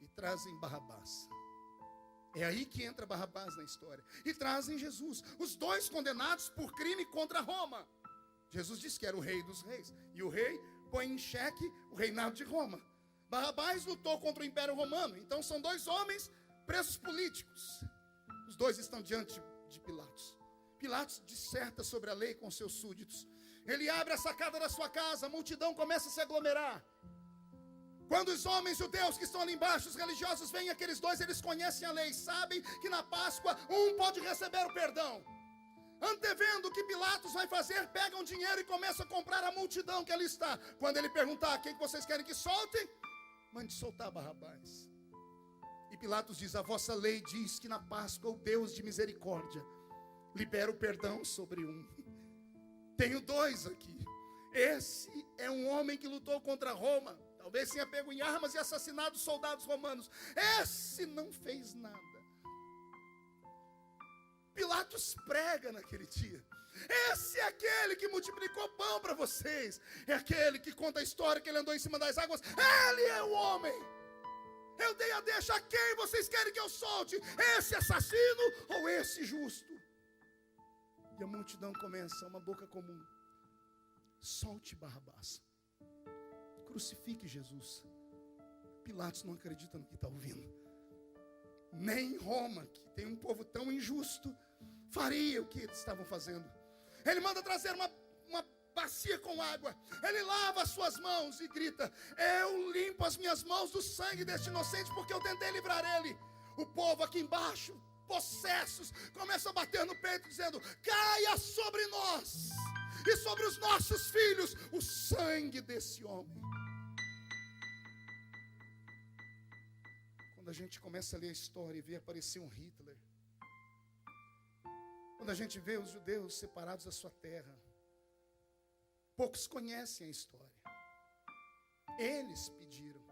E trazem Barrabás. É aí que entra Barrabás na história. E trazem Jesus, os 2 condenados por crime contra Roma. Jesus disse que era o rei dos reis, e o rei põe em xeque o reinado de Roma. Barrabás lutou contra o Império Romano. Então são 2 homens presos políticos. Os 2 estão diante de Pilatos. Pilatos disserta sobre a lei com seus súditos. Ele abre a sacada da sua casa, a multidão começa a se aglomerar. Quando os homens judeus que estão ali embaixo, os religiosos, veem aqueles 2, eles conhecem a lei, sabem que na Páscoa um pode receber o perdão. Antevendo o que Pilatos vai fazer, pegam dinheiro e começam a comprar a multidão que ali está. Quando ele perguntar: quem que vocês querem que soltem? Mande soltar Barrabás. E Pilatos diz: a vossa lei diz que na Páscoa o Deus de misericórdia libera o perdão sobre um. Tenho 2 aqui. Esse é um homem que lutou contra Roma, talvez tenha pego em armas e assassinado soldados romanos. Esse não fez nada. Pilatos prega naquele dia: esse é aquele que multiplicou pão para vocês. É aquele que conta a história que ele andou em cima das águas. Ele é o homem. Eu dei a deixa. A quem vocês querem que eu solte? Esse assassino ou esse justo? E a multidão começa, uma boca comum: solte Barrabás, crucifique Jesus. Pilatos não acredita no que está ouvindo. Nem Roma, que tem um povo tão injusto, faria o que eles estavam fazendo. Ele manda trazer uma bacia com água. Ele lava as suas mãos e grita: eu limpo as minhas mãos do sangue deste inocente, porque eu tentei livrar ele. O povo aqui embaixo, possessos, começa a bater no peito dizendo: caia sobre nós e sobre os nossos filhos o sangue desse homem. Quando a gente começa a ler a história e vê aparecer um Hitler, quando a gente vê os judeus separados da sua terra, poucos conhecem a história. Eles pediram,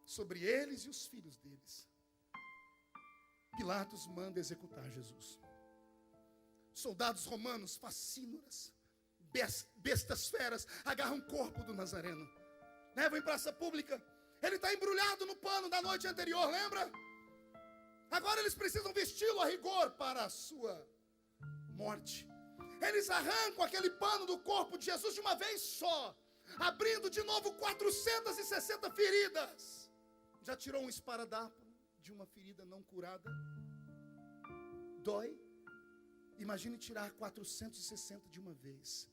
sobre eles e os filhos deles. Pilatos manda executar Jesus. Soldados romanos, facínoras, bestas feras, agarram o corpo do Nazareno, levam em praça pública. Ele está embrulhado no pano da noite anterior, lembra? Agora eles precisam vesti-lo a rigor para a sua morte. Eles arrancam aquele pano do corpo de Jesus de uma vez só, abrindo de novo 460 feridas. Já tirou um esparadrapo de uma ferida não curada? Dói? Imagine tirar 460 de uma vez.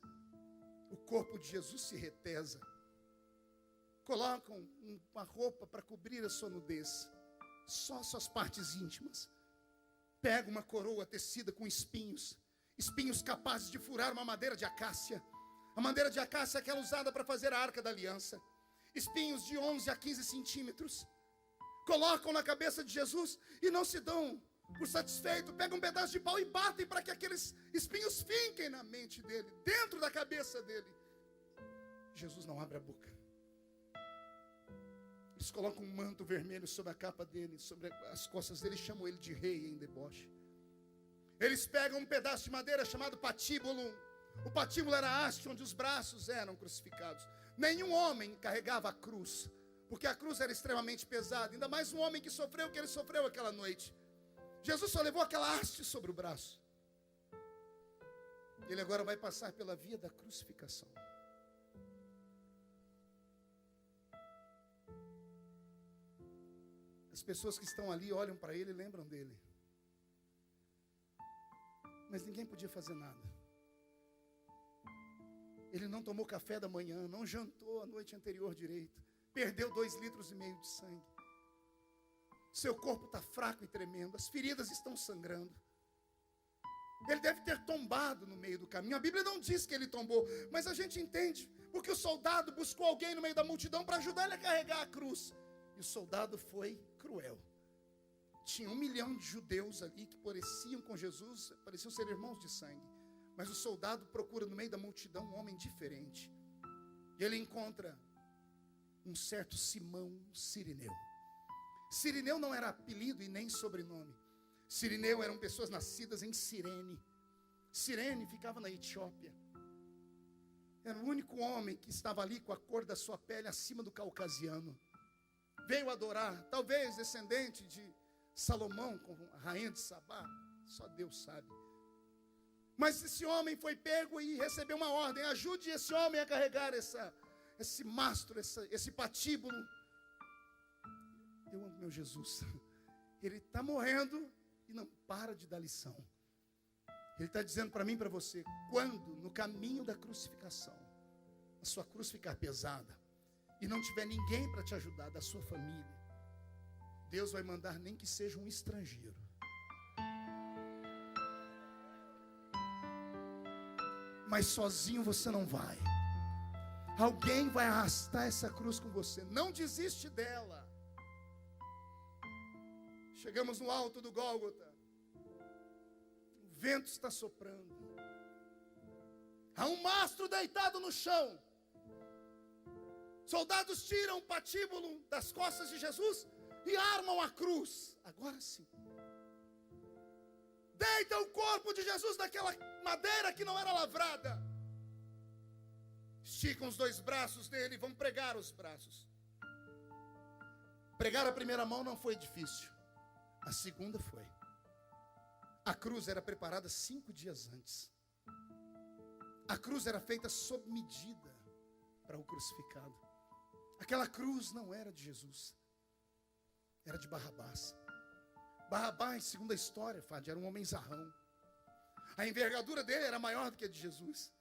O corpo de Jesus se retesa. Colocam uma roupa para cobrir a sua nudez, só suas partes íntimas. Pega uma coroa tecida com espinhos, espinhos capazes de furar uma madeira de acácia. A madeira de acácia é aquela usada para fazer a arca da aliança. Espinhos de 11 a 15 centímetros. Colocam na cabeça de Jesus e não se dão por satisfeito. Pegam um pedaço de pau e batem para que aqueles espinhos finquem na mente dele, dentro da cabeça dele. Jesus não abre a boca. Eles colocam um manto vermelho sobre a capa dele, sobre as costas dele, e chamam ele de rei em deboche. Eles pegam um pedaço de madeira chamado patíbulo. O patíbulo era a haste onde os braços eram crucificados. Nenhum homem carregava a cruz, porque a cruz era extremamente pesada. Ainda mais um homem que sofreu o que ele sofreu aquela noite. Jesus só levou aquela haste sobre o braço. Ele agora vai passar pela via da crucificação. As pessoas que estão ali olham para ele e lembram dele. Mas ninguém podia fazer nada. Ele não tomou café da manhã, não jantou a noite anterior direito, perdeu 2,5 litros de sangue. Seu corpo está fraco e tremendo, as feridas estão sangrando. Ele deve ter tombado no meio do caminho. A Bíblia não diz que ele tombou, mas a gente entende, porque o soldado buscou alguém no meio da multidão para ajudar ele a carregar a cruz. E o soldado foi cruel. Tinha 1 milhão de judeus ali que pareciam com Jesus, pareciam ser irmãos de sangue. Mas o soldado procura no meio da multidão um homem diferente. E ele encontra um certo Simão Cirineu. Cirineu não era apelido e nem sobrenome. Cirineu eram pessoas nascidas em Cirene. Cirene ficava na Etiópia. Era o único homem que estava ali com a cor da sua pele acima do caucasiano. Veio adorar, talvez descendente de Salomão com a rainha de Sabá, só Deus sabe. Mas esse homem foi pego e recebeu uma ordem: ajude esse homem a carregar esse mastro, esse patíbulo. Eu amo meu Jesus. Ele está morrendo e não para de dar lição. Ele está dizendo para mim e para você: quando no caminho da crucificação a sua cruz ficar pesada e não tiver ninguém para te ajudar da sua família, Deus vai mandar nem que seja um estrangeiro. Mas sozinho você não vai. Alguém vai arrastar essa cruz com você. Não desiste dela. Chegamos no alto do Gólgota. O vento está soprando. Há um mastro deitado no chão. Soldados tiram o patíbulo das costas de Jesus e armam a cruz. Agora sim. Deita o corpo de Jesus naquela madeira que não era lavrada. Esticam os 2 braços dele e vão pregar os braços. Pregar a primeira mão não foi difícil. A segunda foi. A cruz era preparada 5 dias antes. A cruz era feita sob medida para o crucificado. Aquela cruz não era de Jesus. Era de Barrabás. Barrabás, segundo a história, Fábio, era um homem zarrão. A envergadura dele era maior do que a de Jesus.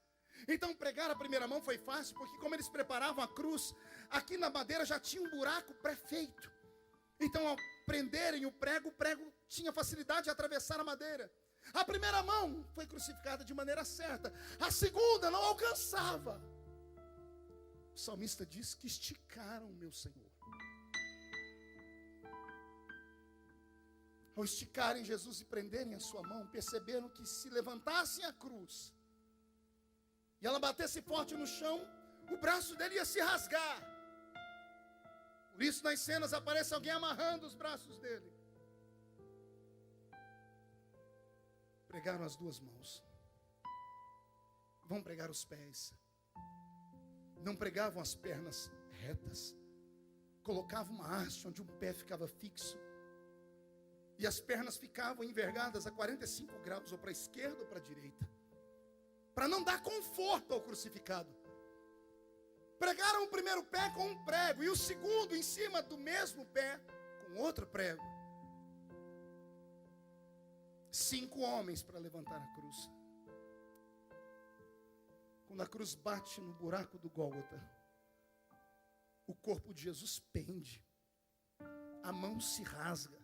Então pregar a primeira mão foi fácil, porque como eles preparavam a cruz, aqui na madeira já tinha um buraco pré-feito. Então ao prenderem o prego tinha facilidade de atravessar a madeira. A primeira mão foi crucificada de maneira certa, a segunda não alcançava. O salmista diz que esticaram o meu Senhor. Ao esticarem Jesus e prenderem a sua mão, perceberam que se levantassem a cruz e ela batesse forte no chão, o braço dele ia se rasgar. Por isso nas cenas aparece alguém amarrando os braços dele. Pregaram as 2 mãos. Vão pregar os pés. Não pregavam as pernas retas. Colocavam uma haste onde um pé ficava fixo. E as pernas ficavam envergadas a 45 graus, ou para a esquerda ou para a direita, para não dar conforto ao crucificado. Pregaram o primeiro pé com um prego, e o segundo em cima do mesmo pé, com outro prego. 5 homens para levantar a cruz. Quando a cruz bate no buraco do Gólgota, o corpo de Jesus pende, a mão se rasga.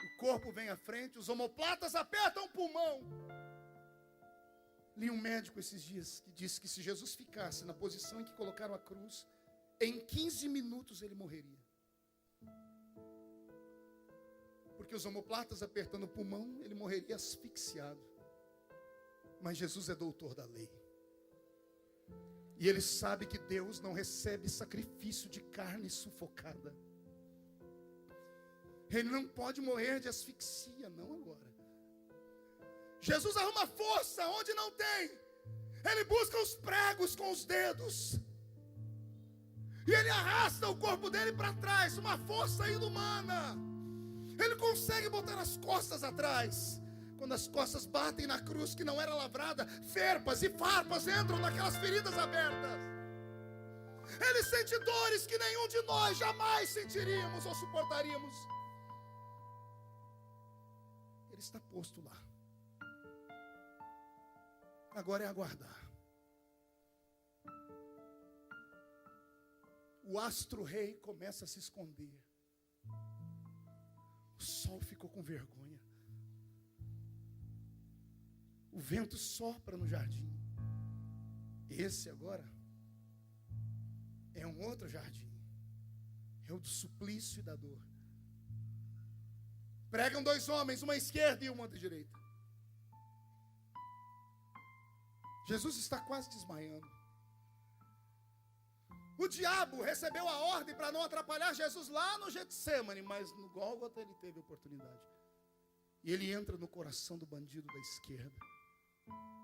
O corpo vem à frente, os omoplatas apertam o pulmão. Li um médico esses dias que disse que se Jesus ficasse na posição em que colocaram a cruz, em 15 minutos ele morreria. Porque os omoplatas apertando o pulmão, ele morreria asfixiado. Mas Jesus é doutor da lei. E ele sabe que Deus não recebe sacrifício de carne sufocada. Ele não pode morrer de asfixia, não agora. Jesus arruma força onde não tem. Ele busca os pregos com os dedos. E ele arrasta o corpo dele para trás, uma força inumana. Ele consegue botar as costas atrás. Quando as costas batem na cruz que não era lavrada, ferpas e farpas entram naquelas feridas abertas. Ele sente dores que nenhum de nós jamais sentiríamos ou suportaríamos. Ele está posto lá. Agora é aguardar. o astro-rei começa a se esconder. O sol ficou com vergonha. O vento sopra no jardim. Esse agora é um outro jardim. É o do suplício e da dor. Pregam 2 homens, uma à esquerda e uma à direita. Jesus está quase desmaiando. O diabo recebeu a ordem para não atrapalhar Jesus lá no Getsêmani, mas no Gólgota ele teve oportunidade. E ele entra no coração do bandido da esquerda.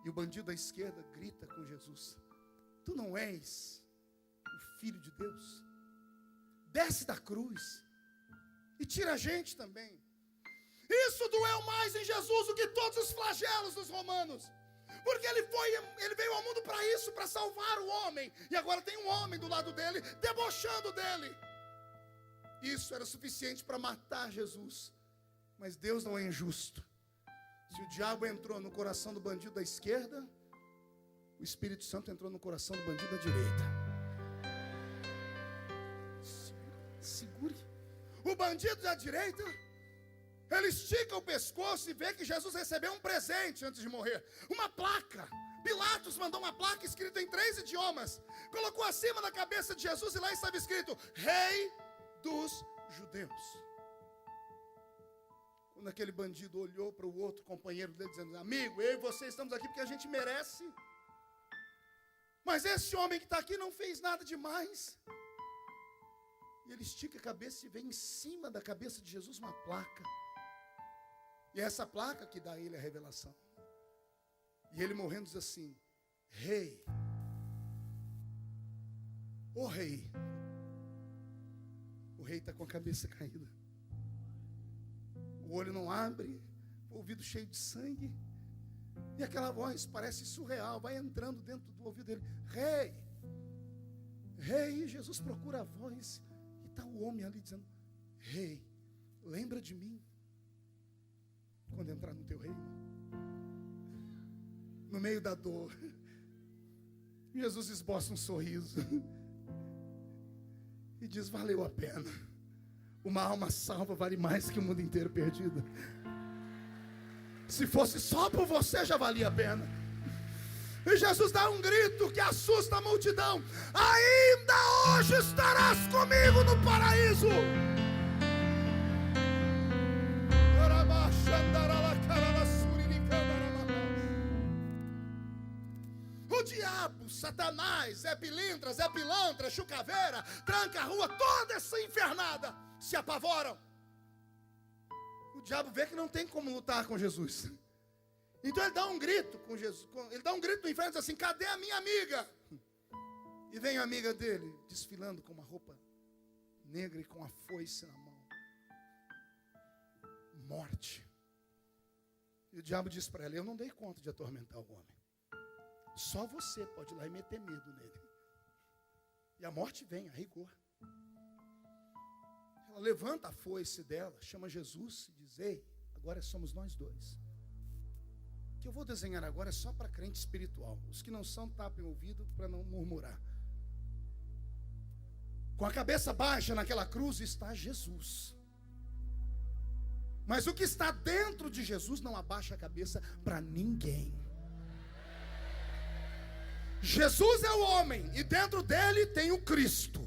E o bandido da esquerda grita com Jesus: tu não és o Filho de Deus? Desce da cruz e tira a gente também. Isso doeu mais em Jesus do que todos os flagelos dos romanos. Porque ele veio ao mundo para isso, para salvar o homem. E agora tem um homem do lado dele, debochando dele. Isso era suficiente para matar Jesus. Mas Deus não é injusto. Se o diabo entrou no coração do bandido da esquerda, o Espírito Santo entrou no coração do bandido da direita. Segure. O bandido da direita, ele estica o pescoço e vê que Jesus recebeu um presente antes de morrer. Uma placa. Pilatos mandou uma placa escrita em 3 idiomas. Colocou acima da cabeça de Jesus e lá estava escrito: Rei dos Judeus. Quando aquele bandido olhou para o outro companheiro dele, dizendo: amigo, eu e você estamos aqui porque a gente merece. Mas esse homem que está aqui não fez nada demais. E ele estica a cabeça e vê em cima da cabeça de Jesus uma placa. E é essa placa que dá a ele a revelação. E ele morrendo diz assim: Rei, ô rei. O rei está com a cabeça caída. O olho não abre, o ouvido cheio de sangue. E aquela voz parece surreal, vai entrando dentro do ouvido dele: Rei, Rei. Jesus procura a voz e está o homem ali dizendo: Rei, lembra de mim quando entrar no teu reino. No meio da dor, Jesus esboça um sorriso e diz: valeu a pena. Uma alma salva vale mais que o mundo inteiro perdido. Se fosse só por você, já valia a pena. E Jesus dá um grito que assusta a multidão: ainda hoje estarás comigo no paraíso. O diabo, Satanás, Zé Pilintra, Zé Pilantra, Chucaveira, tranca a rua, toda essa infernada se apavoram. O diabo vê que não tem como lutar com Jesus. Então ele dá um grito com Jesus, ele dá um grito no inferno e diz assim: cadê a minha amiga? E vem a amiga dele desfilando com uma roupa negra e com a foice na mão. Morte. E o diabo diz para ela: eu não dei conta de atormentar o homem. Só você pode ir lá e meter medo nele. E a morte vem, a rigor. Ela levanta a foice dela, chama Jesus e diz: ei, agora somos nós dois. O que eu vou desenhar agora é só para crente espiritual. Os que não são, tapem o ouvido para não murmurar. Com a cabeça baixa naquela cruz está Jesus. Mas o que está dentro de Jesus não abaixa a cabeça para ninguém. Jesus é o homem e dentro dele tem o Cristo.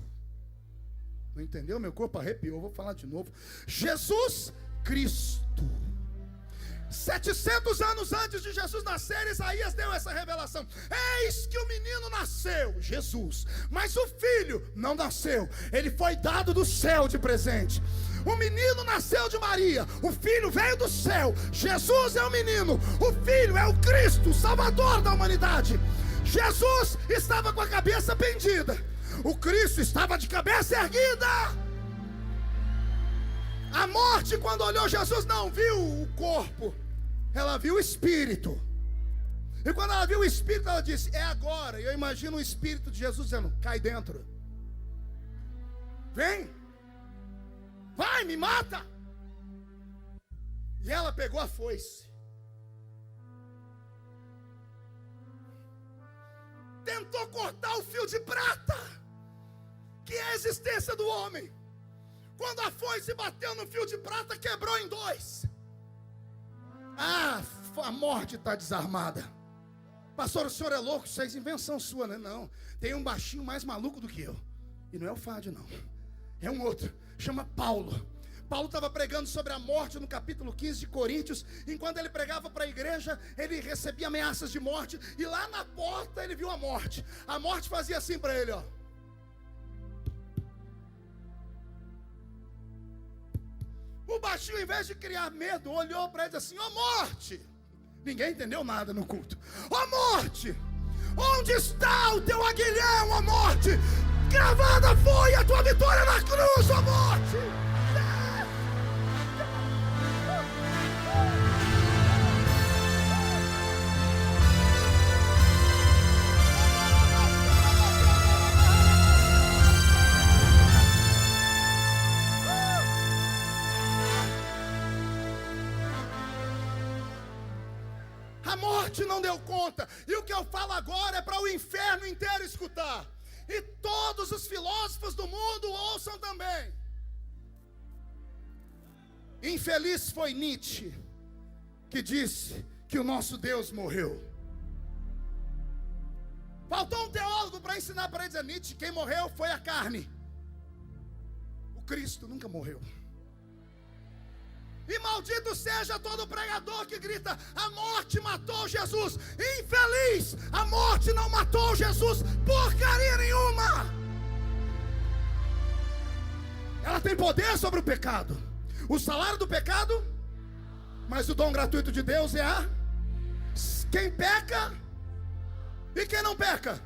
Não entendeu? Meu corpo arrepiou, vou falar de novo. Jesus Cristo. 700 anos antes de Jesus nascer, Isaías deu essa revelação: eis que o menino nasceu, Jesus, mas o filho não nasceu, ele foi dado do céu de presente. O menino nasceu de Maria, o filho veio do céu. Jesus é o menino, o filho é o Cristo, o Salvador da humanidade. Jesus estava com a cabeça pendida, o Cristo estava de cabeça erguida. A morte, quando olhou Jesus, não viu o corpo, ela viu o espírito. E quando ela viu o espírito, ela disse: é agora. E eu imagino o espírito de Jesus dizendo: cai dentro, vem, vai, me mata. E ela pegou a foice, tentou cortar o fio de prata, que é resistência do homem. Quando a foice bateu no fio de prata, quebrou em dois. A morte está desarmada. Pastor, o senhor é louco? Isso é invenção sua, né? Não, tem um baixinho mais maluco do que eu. E não é o Fádio, não. É um outro, chama Paulo. Paulo estava pregando sobre a morte no capítulo 15 de Coríntios. Enquanto ele pregava para a igreja, ele recebia ameaças de morte. E lá na porta ele viu a morte. A morte fazia assim para ele, ó. O baixinho, em vez de criar medo, olhou para ele e disse assim: ó morte. Ninguém entendeu nada no culto. Ó morte, onde está o teu aguilhão, ó morte? Gravada foi a tua vitória na cruz, ó morte. A morte não deu conta. E o que eu falo agora é para o inferno inteiro escutar. E todos os filósofos do mundo ouçam também. Infeliz foi Nietzsche, que disse que o nosso Deus morreu. Faltou um teólogo para ensinar para ele dizer: Nietzsche, quem morreu foi a carne. O Cristo nunca morreu. E maldito seja todo pregador que grita: a morte matou Jesus. Infeliz, a morte não matou Jesus porcaria nenhuma. Ela tem poder sobre o pecado. O salário do pecado, mas o dom gratuito de Deus é a... Quem peca e quem não peca.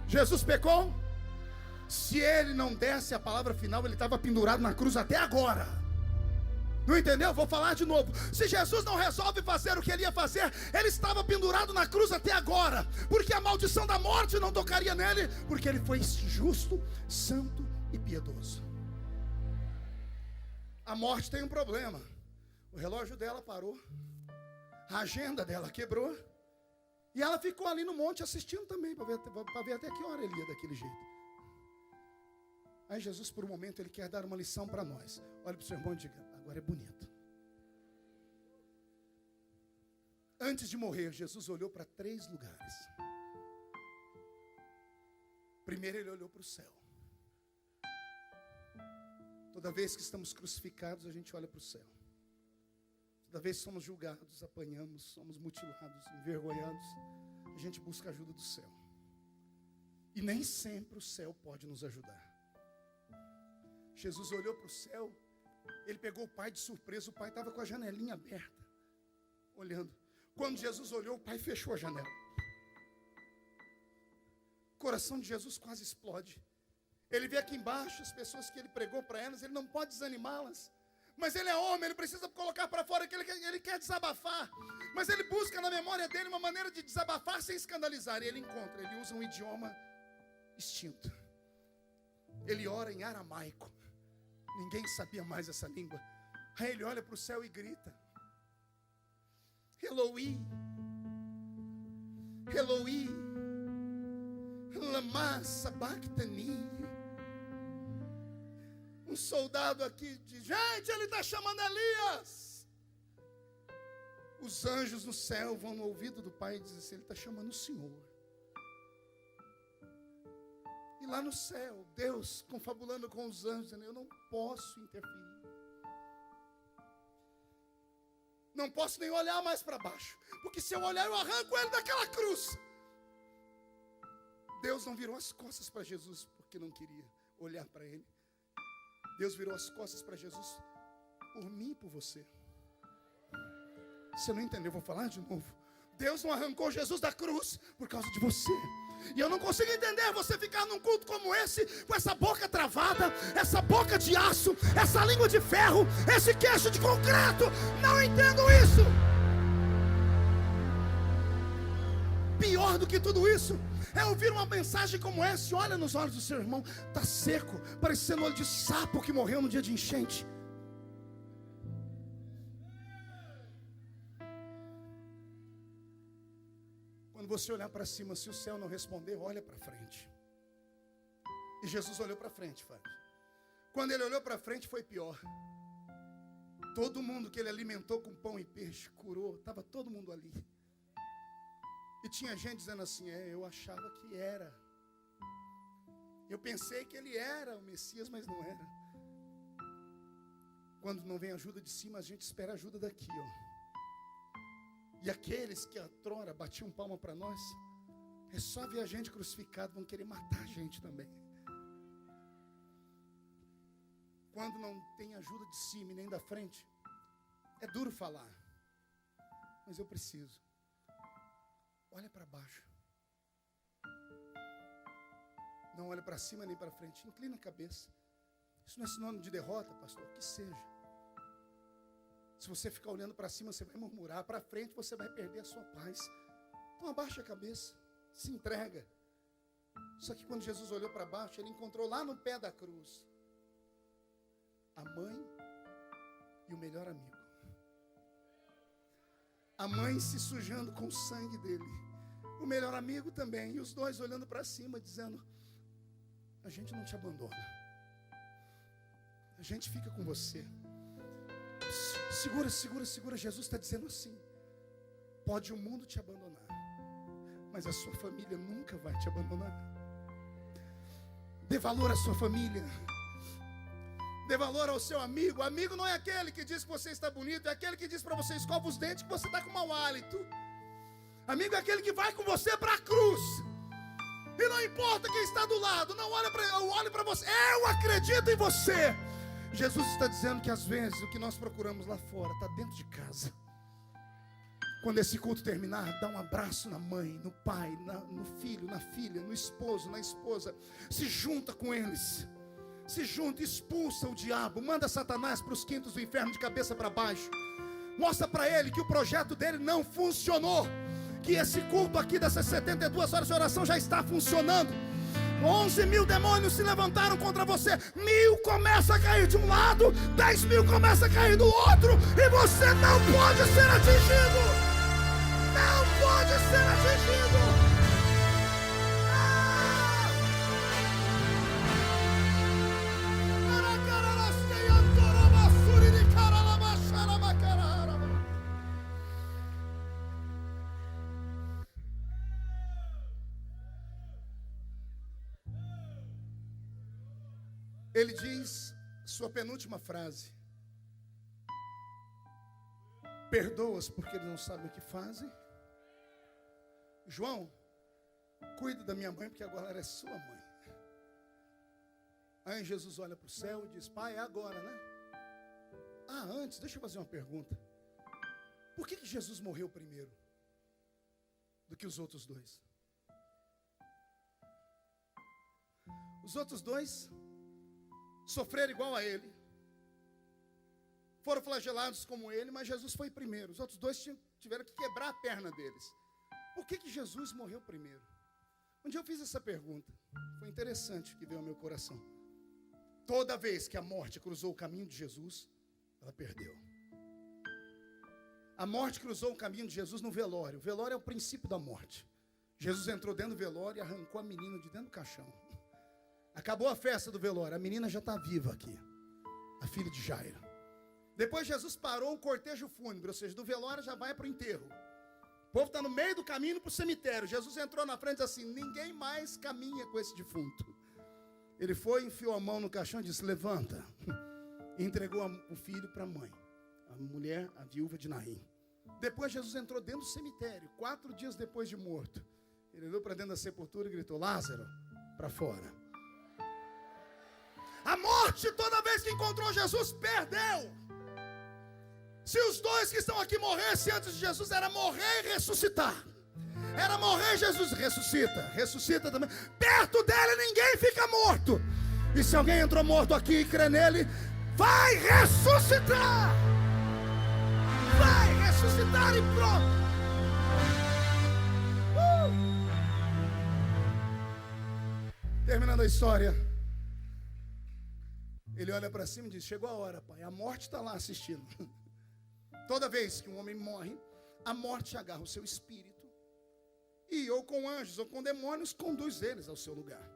Jesus pecou. Se ele não desse a palavra final, ele estava pendurado na cruz até agora. Não entendeu? Vou falar de novo. Se Jesus não resolve fazer o que ele ia fazer, ele estava pendurado na cruz até agora, porque a maldição da morte não tocaria nele, porque ele foi justo, santo e piedoso. A morte tem um problema. O relógio dela parou, a agenda dela quebrou, e ela ficou ali no monte assistindo também, para ver até que hora ele ia daquele jeito. Aí Jesus, por um momento, ele quer dar uma lição para nós. Olha para o seu irmão e diga: agora é bonito. Antes de morrer, Jesus olhou para 3 lugares. Primeiro, ele olhou para o céu. Toda vez que estamos crucificados, a gente olha para o céu. Toda vez que somos julgados, apanhamos, somos mutilados, envergonhados, a gente busca a ajuda do céu. E nem sempre o céu pode nos ajudar. Jesus olhou para o céu, ele pegou o pai de surpresa. O pai estava com a janelinha aberta, olhando. Quando Jesus olhou, o pai fechou a janela. O coração de Jesus quase explode. Ele vê aqui embaixo as pessoas que ele pregou para elas, ele não pode desanimá-las. Mas ele é homem, ele precisa colocar para fora que ele quer desabafar. Mas ele busca na memória dele uma maneira de desabafar sem escandalizar. E ele encontra, ele usa um idioma extinto. Ele ora em aramaico. Ninguém sabia mais essa língua. Aí ele olha para o céu e grita: Eloi, Eloi, lama sabachthani. Um soldado aqui diz: gente, ele está chamando Elias. Os anjos no céu vão no ouvido do pai e dizem assim: ele está chamando o Senhor. E lá no céu, Deus confabulando com os anjos, dizendo: eu não posso interferir. Não posso nem olhar mais para baixo, porque se eu olhar, eu arranco ele daquela cruz. Deus não virou as costas para Jesus porque não queria olhar para ele. Deus virou as costas para Jesus por mim e por você. Você não entendeu? Vou falar de novo. Deus não arrancou Jesus da cruz por causa de você. E eu não consigo entender você ficar num culto como esse, com essa boca travada, essa boca de aço, essa língua de ferro, esse queixo de concreto. Não entendo isso. Pior do que tudo isso é ouvir uma mensagem como essa. Olha nos olhos do seu irmão, está seco, parecendo olho de sapo que morreu no dia de enchente. Quando você olhar para cima, se o céu não responder, olha para frente. E Jesus olhou para frente, Fábio. Quando ele olhou para frente, foi pior. Todo mundo que ele alimentou com pão e peixe, curou, estava todo mundo ali. E tinha gente dizendo assim, eu achava que era. Eu pensei que ele era o Messias, mas não era. Quando não vem ajuda de cima, a gente espera ajuda daqui, ó. E aqueles que outrora batiam palma para nós, é só ver a gente crucificado, vão querer matar a gente também. Quando não tem ajuda de cima e nem da frente, é duro falar, mas eu preciso. Olha para baixo. Não olha para cima nem para frente. Inclina a cabeça. Isso não é sinônimo de derrota, pastor. Que seja. Se você ficar olhando para cima, você vai murmurar. Para frente, você vai perder a sua paz. Então abaixa a cabeça. Se entrega. Só que quando Jesus olhou para baixo, ele encontrou lá no pé da cruz a mãe e o melhor amigo. A mãe se sujando com o sangue dele. O melhor amigo também. E os dois olhando para cima, dizendo, a gente não te abandona. A gente fica com você. Segura, segura, segura. Jesus está dizendo assim, pode o mundo te abandonar, mas a sua família nunca vai te abandonar. Dê valor à sua família. Dê valor ao seu amigo. Amigo não é aquele que diz que você está bonito, é aquele que diz para você, escova os dentes, que você está com mau hálito. Amigo é aquele que vai com você para a cruz. E não importa quem está do lado, não olha para eu, olho para você. Eu acredito em você. Jesus está dizendo que às vezes o que nós procuramos lá fora está dentro de casa. Quando esse culto terminar, dá um abraço na mãe, no pai, no filho, na filha, no esposo, na esposa. Se junta com eles. Se junta, expulsa o diabo, manda Satanás para os quintos do inferno de cabeça para baixo. Mostra para ele que o projeto dele não funcionou, que esse culto aqui dessas 72 horas de oração já está funcionando. 11.000 demônios se levantaram contra você. 1.000 começa a cair de um lado, 10.000 começa a cair do outro, e você não pode ser atingido. Não pode ser atingido. Ele diz, sua penúltima frase, perdoa-os porque eles não sabem o que fazem. João, cuida da minha mãe porque agora ela é sua mãe. Aí Jesus olha para o céu e diz, pai, é agora, né? Ah, antes, deixa eu fazer uma pergunta. Por que Jesus morreu primeiro do que os outros dois? Os outros dois sofreram igual a ele, foram flagelados como ele, mas Jesus foi primeiro. Os outros dois tiveram que quebrar a perna deles. Por que Jesus morreu primeiro? Um dia eu fiz essa pergunta, foi interessante que veio ao meu coração. Toda vez que a morte cruzou o caminho de Jesus, ela perdeu. A morte cruzou o caminho de Jesus no velório. O velório é o princípio da morte. Jesus entrou dentro do velório e arrancou a menina de dentro do caixão. Acabou a festa do velório, a menina já está viva aqui, a filha de Jairo. Depois Jesus parou um cortejo fúnebre, ou seja, do velório já vai para o enterro. O povo está no meio do caminho para o cemitério. Jesus entrou na frente e disse assim, ninguém mais caminha com esse defunto. Ele foi, enfiou a mão no caixão e disse, levanta. E entregou o filho para a mãe, a mulher, a viúva de Naim. Depois Jesus entrou dentro do cemitério, 4 dias depois de morto. Ele olhou para dentro da sepultura e gritou, Lázaro, para fora. A morte, toda vez que encontrou Jesus, perdeu. Se os dois que estão aqui morressem antes de Jesus, era morrer e ressuscitar. Era morrer, Jesus ressuscita. Ressuscita também. Perto dele ninguém fica morto. E se alguém entrou morto aqui e crê nele, vai ressuscitar. Vai ressuscitar e pronto. Terminando a história, ele olha para cima e diz, chegou a hora, pai, a morte está lá assistindo. Toda vez que um homem morre, a morte agarra o seu espírito e ou com anjos ou com demônios conduz eles ao seu lugar.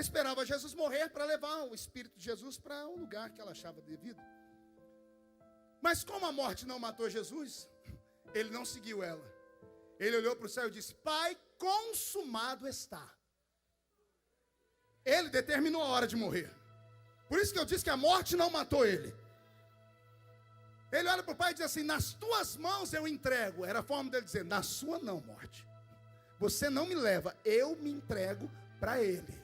Ela esperava Jesus morrer para levar o Espírito de Jesus para um lugar que ela achava devido. Mas como a morte não matou Jesus, ele não seguiu ela. Ele olhou para o céu e disse: Pai, consumado está. Ele determinou a hora de morrer. Por isso que eu disse que a morte não matou ele. Ele olha para o pai e diz assim: nas tuas mãos eu entrego. Era a forma dele dizer: na sua não, morte. Você não me leva, eu me entrego para ele.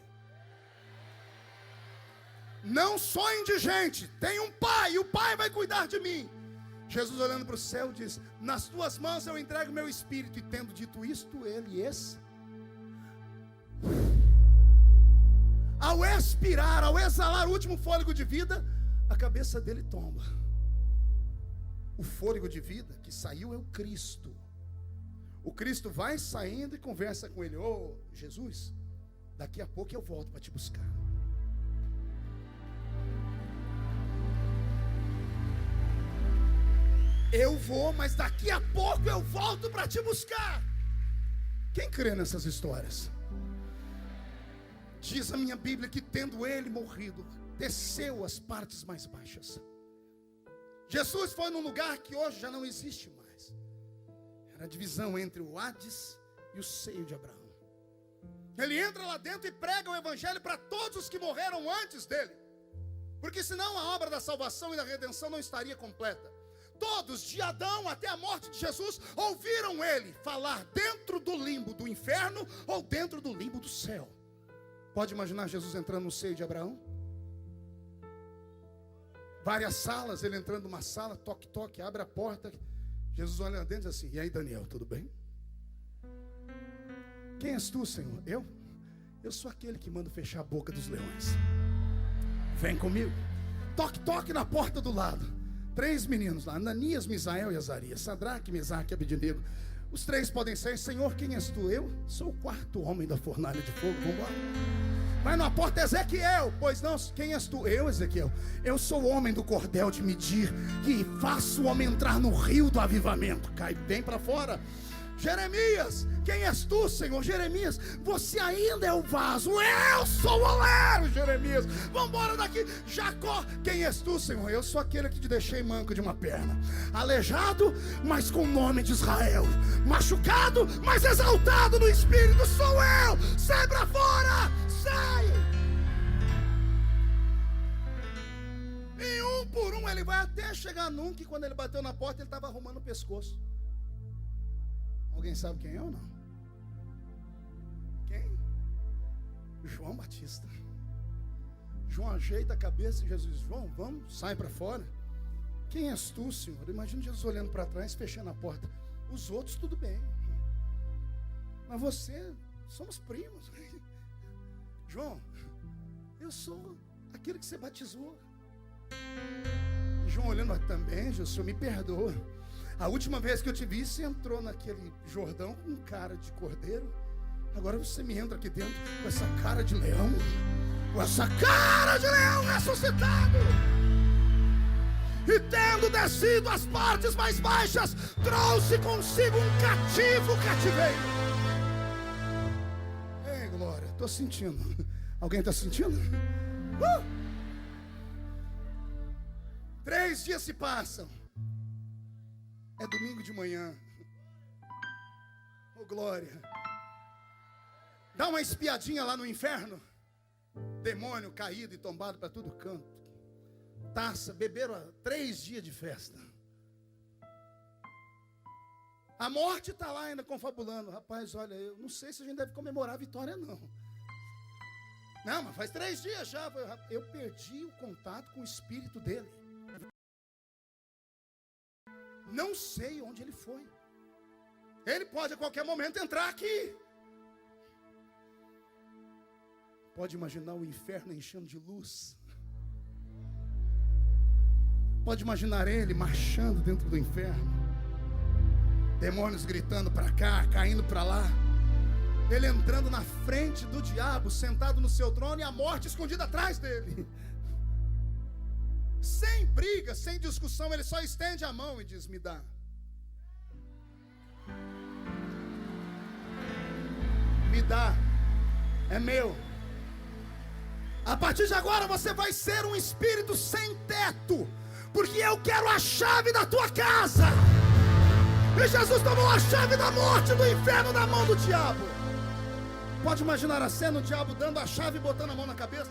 Não sou indigente, tenho um pai, e o pai vai cuidar de mim. Jesus olhando para o céu diz: nas tuas mãos eu entrego meu espírito. E tendo dito isto, ele ao expirar, ao exalar o último fôlego de vida, a cabeça dele tomba. O fôlego de vida que saiu é o Cristo. O Cristo vai saindo e conversa com ele: ô Jesus, daqui a pouco eu volto para te buscar. Eu vou, mas daqui a pouco eu volto para te buscar. Quem crê nessas histórias? Diz a minha Bíblia que tendo ele morrido, desceu às partes mais baixas. Jesus foi num lugar que hoje já não existe mais. Era a divisão entre o Hades e o seio de Abraão. Ele entra lá dentro e prega o evangelho para todos os que morreram antes dele. Porque senão a obra da salvação e da redenção não estaria completa. Todos, de Adão até a morte de Jesus, ouviram ele falar dentro do limbo do inferno ou dentro do limbo do céu. Pode imaginar Jesus entrando no seio de Abraão? Várias salas, ele entrando numa sala, toque, toque, abre a porta. Jesus olha lá dentro e diz assim: e aí, Daniel, tudo bem? Quem és tu, Senhor? Eu sou aquele que manda fechar a boca dos leões. Vem comigo. Toque, toque na porta do lado. 3 meninos lá, Ananias, Misael e Azarias, Sadraque, Mesaque e Abednego. Os 3 podem ser: Senhor, quem és tu? Eu sou o 4º homem da fornalha de fogo. Vamos embora. Vai na porta, Ezequiel. Pois não, quem és tu? Eu, Ezequiel. Eu sou o homem do cordel de medir, que faço o homem entrar no rio do avivamento. Cai bem para fora. Jeremias, quem és tu, Senhor? Jeremias, você ainda é o vaso, eu sou o oleiro. Jeremias, vamos embora daqui. Jacó, quem és tu, Senhor? Eu sou aquele que te deixei manco de uma perna, aleijado, mas com o nome de Israel, machucado, mas exaltado no espírito. Sou eu. Sai para fora, sai. E um por um ele vai até chegar num que quando ele bateu na porta ele estava arrumando o pescoço. Alguém sabe quem é ou não? Quem? João Batista. João ajeita a cabeça e Jesus diz: João, vamos, sai para fora. Quem és tu, Senhor? Imagina Jesus olhando para trás, fechando a porta. Os outros tudo bem, mas você, somos primos. João, eu sou aquele que você batizou. João olhando: também, Jesus, o Senhor me perdoa. A última vez que eu te vi, você entrou naquele Jordão com cara de cordeiro. Agora você me entra aqui dentro com essa cara de leão. Com essa cara de leão ressuscitado. E tendo descido às partes mais baixas, trouxe consigo um cativeiro. Ei, glória, estou sentindo. Alguém está sentindo? 3 dias se passam. É domingo de manhã. Oh, glória. Dá uma espiadinha lá no inferno. Demônio caído e tombado para todo canto. Taça, beberam 3 dias de festa. A morte está lá ainda confabulando. Rapaz, olha, eu não sei se a gente deve comemorar a vitória, não. Não, mas faz 3 dias já. Eu perdi o contato com o espírito dele. Não sei onde ele foi. Ele pode a qualquer momento entrar aqui. Pode imaginar o inferno enchendo de luz. Pode imaginar ele marchando dentro do inferno. Demônios gritando para cá, caindo para lá. Ele entrando na frente do diabo, sentado no seu trono, e a morte escondida atrás dele. Sem briga, sem discussão, ele só estende a mão e diz: me dá. Me dá. É meu. A partir de agora você vai ser um espírito sem teto, porque eu quero a chave da tua casa. E Jesus tomou a chave da morte, do inferno, na mão do diabo. Pode imaginar a cena, o diabo dando a chave e botando a mão na cabeça.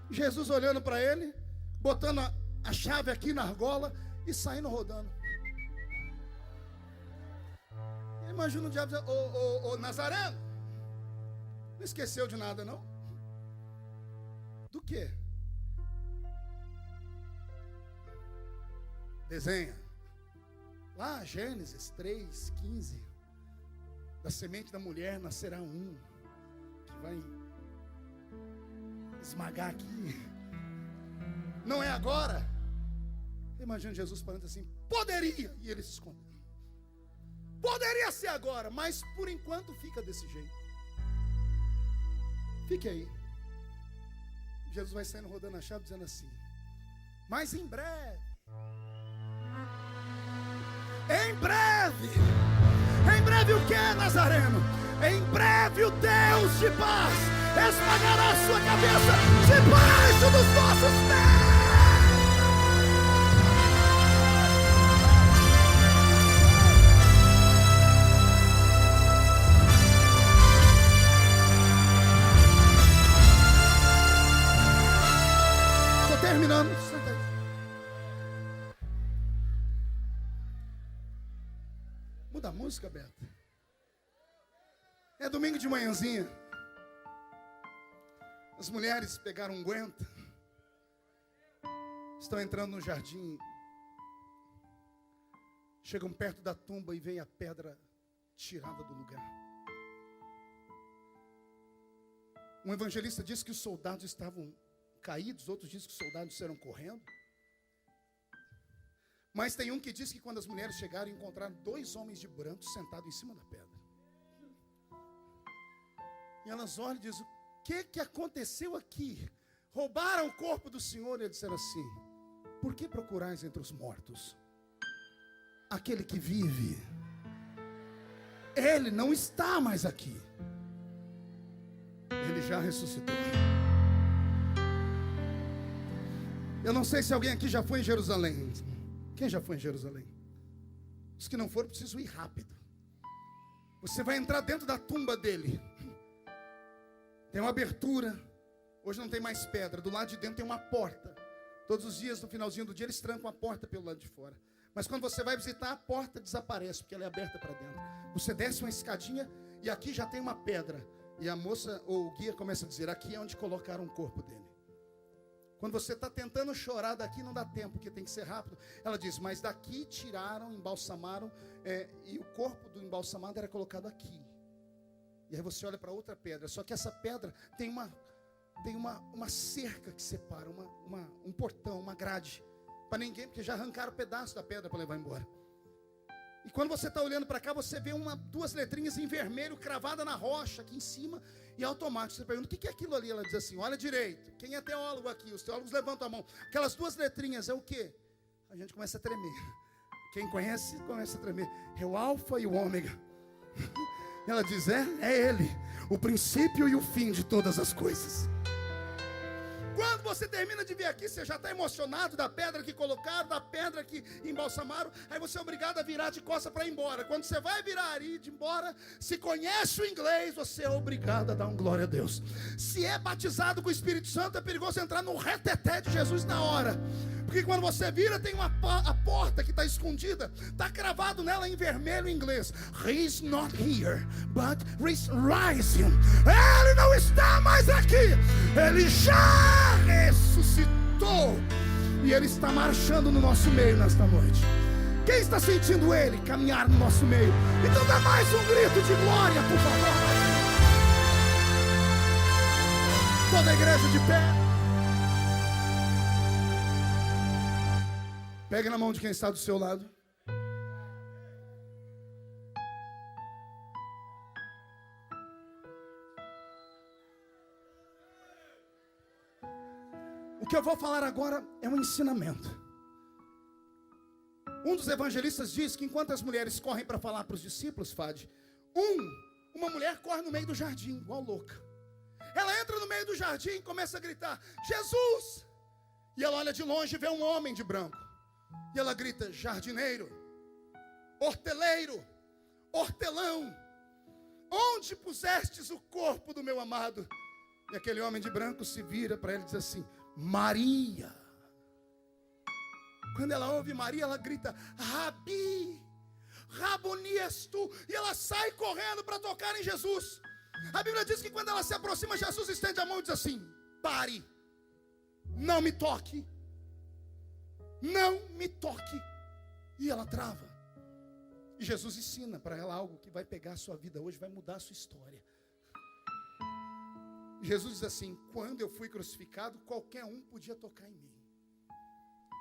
Jesus olhando para ele, botando a chave aqui na argola e saindo rodando. Imagina o diabo dizendo: ô Nazareno, não esqueceu de nada não? Do quê? Desenha. Lá, Gênesis 3:15. Da semente da mulher nascerá um que vai esmagar aqui. Não é agora? Imagina Jesus falando assim: poderia, e ele se escondeu. Poderia ser agora, mas por enquanto fica desse jeito. Fique aí. Jesus vai saindo rodando a chave dizendo assim: mas em breve, o que, Nazareno? Em breve o Deus de paz esmagará a sua cabeça debaixo dos nossos pés. Estou terminando. Senta aí. Muda a música, Beto. É domingo de manhãzinha. As mulheres pegaram um guento, estão entrando no jardim, chegam perto da tumba e vem a pedra tirada do lugar. Um evangelista disse que os soldados estavam caídos, outros dizem que os soldados saíram correndo. Mas tem um que diz que quando as mulheres chegaram, encontraram 2 homens de branco sentados em cima da pedra. E elas olham e dizem: o que aconteceu aqui? Roubaram o corpo do Senhor. E eles disseram assim: por que procurais entre os mortos aquele que vive? Ele não está mais aqui, ele já ressuscitou. Eu não sei se alguém aqui já foi em Jerusalém. Quem já foi em Jerusalém? Os que não foram, precisam ir rápido. Você vai entrar dentro da tumba dele. Tem uma abertura. Hoje não tem mais pedra. Do lado de dentro tem uma porta. Todos os dias, no finalzinho do dia, eles trancam a porta pelo lado de fora. Mas quando você vai visitar, a porta desaparece, porque ela é aberta para dentro. Você desce uma escadinha e aqui já tem uma pedra. E a moça ou o guia começa a dizer: aqui é onde colocaram o corpo dele. Quando você está tentando chorar daqui, não dá tempo, porque tem que ser rápido. Ela diz: mas daqui tiraram, embalsamaram, e o corpo do embalsamado era colocado aqui. E aí você olha para outra pedra, só que essa pedra tem uma cerca que separa, um portão, uma grade, para ninguém, porque já arrancaram um pedaço da pedra para levar embora. E quando você está olhando para cá, você vê 2 letrinhas em vermelho cravadas na rocha aqui em cima, e automático você pergunta: o que é aquilo ali? Ela diz assim: olha direito. Quem é teólogo aqui? Os teólogos levantam a mão. Aquelas 2 letrinhas é o quê? A gente começa a tremer. Quem conhece, começa a tremer. É o alfa e o ômega. Ela diz: é ele, o princípio e o fim de todas as coisas. Quando você termina de ver aqui, você já está emocionado da pedra que colocaram, da pedra que embalsamaram. Aí você é obrigado a virar de costas para ir embora. Quando você vai virar e ir de embora, se conhece o inglês, você é obrigado a dar um glória a Deus. Se é batizado com o Espírito Santo, é perigoso entrar no reteté de Jesus na hora. Porque quando você vira, tem a porta que está escondida, está cravado nela em vermelho em inglês: He's not here, but he's rising. Ele não está mais aqui, ele já ressuscitou. E ele está marchando no nosso meio nesta noite. Quem está sentindo ele caminhar no nosso meio? Então dá mais um grito de glória, por favor. Toda a igreja de pé. Pegue na mão de quem está do seu lado. O que eu vou falar agora é um ensinamento. Um dos evangelistas diz que enquanto as mulheres correm para falar para os discípulos, Fade, uma mulher corre no meio do jardim, igual louca. Ela entra no meio meio do jardim, começa a gritar: Jesus! E ela olha de longe e vê um homem de branco. E ela grita: jardineiro, horteleiro, hortelão, onde pusestes o corpo do meu amado? E aquele homem de branco se vira para ela e diz assim: Maria. Quando ela ouve Maria, ela grita: Rabi, Raboni és tu. E ela sai correndo para tocar em Jesus. A Bíblia diz que quando ela se aproxima, Jesus estende a mão e diz assim: pare, não me toque, não me toque. E ela trava. E Jesus ensina para ela algo que vai pegar a sua vida hoje, vai mudar a sua história. Jesus diz assim: quando eu fui crucificado, qualquer um podia tocar em mim.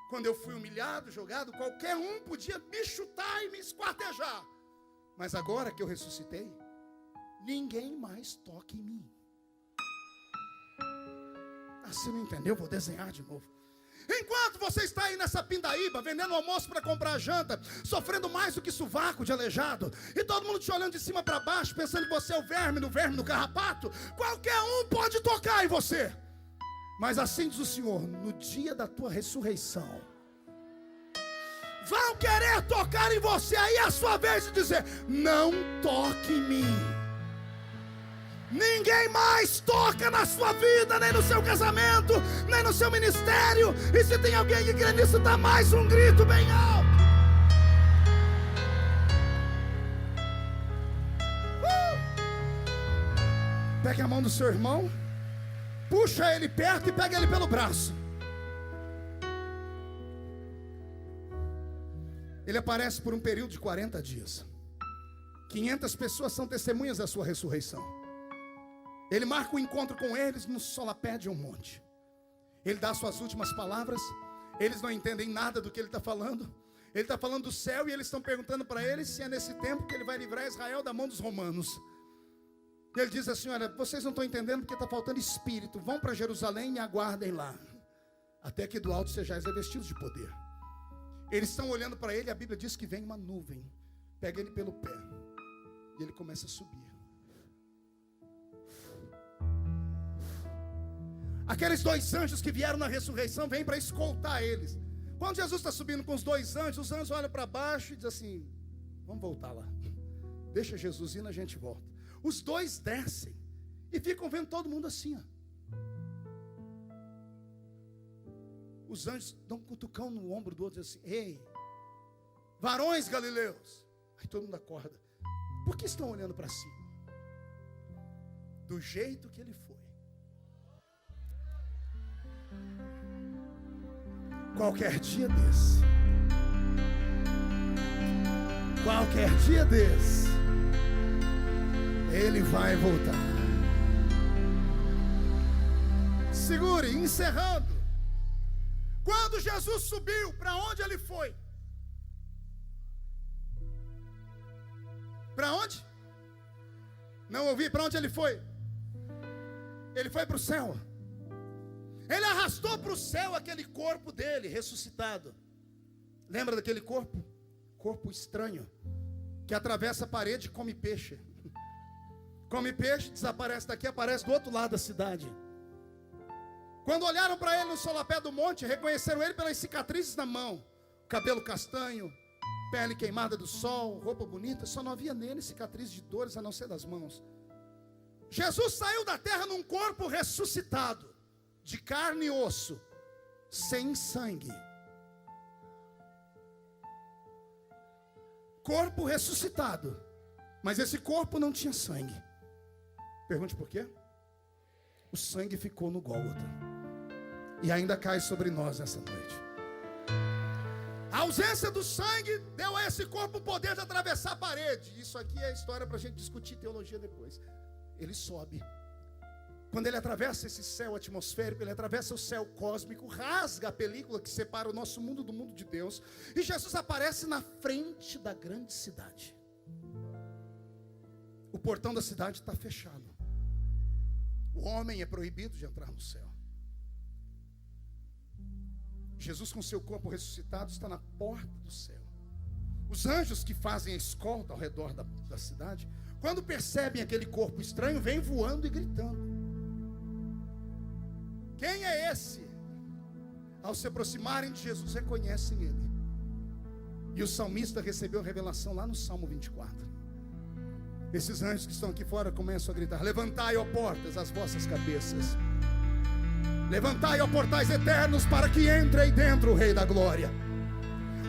Quando eu fui humilhado, jogado, qualquer um podia me chutar e me esquartejar. Mas agora que eu ressuscitei, ninguém mais toca em mim. Ah, se não entendeu, vou desenhar de novo. Enquanto você está aí nessa pindaíba, vendendo almoço para comprar janta, sofrendo mais do que sovaco de aleijado, e todo mundo te olhando de cima para baixo, pensando que você é o verme do carrapato, qualquer um pode tocar em você. Mas assim diz o Senhor: no dia da tua ressurreição, vão querer tocar em você. Aí é a sua vez de dizer: não toque em mim. Ninguém mais toca na sua vida, nem no seu casamento, nem no seu ministério. E se tem alguém que crê nisso, dá mais um grito bem alto. Pegue a mão do seu irmão, puxa ele perto e pega ele pelo braço. Ele aparece por um período de 40 dias. 500 pessoas são testemunhas da sua ressurreição. Ele marca o encontro com eles no solapé de um monte. Ele dá suas últimas palavras. Eles não entendem nada do que ele está falando. Ele está falando do céu e eles estão perguntando para ele se é nesse tempo que ele vai livrar Israel da mão dos romanos. Ele diz assim: olha, vocês não estão entendendo porque está faltando espírito. Vão para Jerusalém e aguardem lá, até que do alto sejais revestidos de poder. Eles estão olhando para ele e a Bíblia diz que vem uma nuvem, pega ele pelo pé e ele começa a subir. Aqueles dois anjos que vieram na ressurreição vêm para escoltar eles. Quando Jesus está subindo com os dois anjos, os anjos olham para baixo e dizem assim: vamos voltar lá, deixa Jesus ir, a gente volta. Os dois descem e ficam vendo todo mundo assim, ó. Os anjos dão um cutucão no ombro do outro e dizem assim: ei, varões galileus. Aí todo mundo acorda. Por que estão olhando para cima? Do jeito que ele foi, qualquer dia desse, ele vai voltar. Segure, encerrando. Quando Jesus subiu, para onde ele foi? Para onde? Não ouvi, para onde ele foi? Ele foi para o céu. Ele arrastou para o céu aquele corpo dele, ressuscitado. Lembra daquele corpo? Corpo estranho, que atravessa a parede e come peixe. Come peixe, desaparece daqui, aparece do outro lado da cidade. Quando olharam para ele no solapé do monte, reconheceram ele pelas cicatrizes na mão. Cabelo castanho, pele queimada do sol, roupa bonita. Só não havia nele cicatrizes de dores, a não ser das mãos. Jesus saiu da terra num corpo ressuscitado, de carne e osso, sem sangue. Corpo ressuscitado, mas esse corpo não tinha sangue. Pergunte por quê? O sangue ficou no Gólgota e ainda cai sobre nós nessa noite. A ausência do sangue deu a esse corpo o poder de atravessar a parede. Isso aqui é história para a gente discutir teologia depois. Ele sobe. Quando ele atravessa esse céu atmosférico, ele atravessa o céu cósmico, rasga a película que separa o nosso mundo do mundo de Deus, e Jesus aparece na frente da grande cidade. O portão da cidade está fechado. O homem é proibido de entrar no céu. Jesus, com seu corpo ressuscitado, está na porta do céu. Os anjos que fazem a escolta ao redor da cidade, quando percebem aquele corpo estranho, vêm voando e gritando. Quem é esse? Ao se aproximarem de Jesus, reconhecem Ele. E o salmista recebeu a revelação lá no Salmo 24. Esses anjos que estão aqui fora começam a gritar: levantai, ó portas, as vossas cabeças. Levantai, ó portais eternos, para que entre aí dentro o Rei da Glória.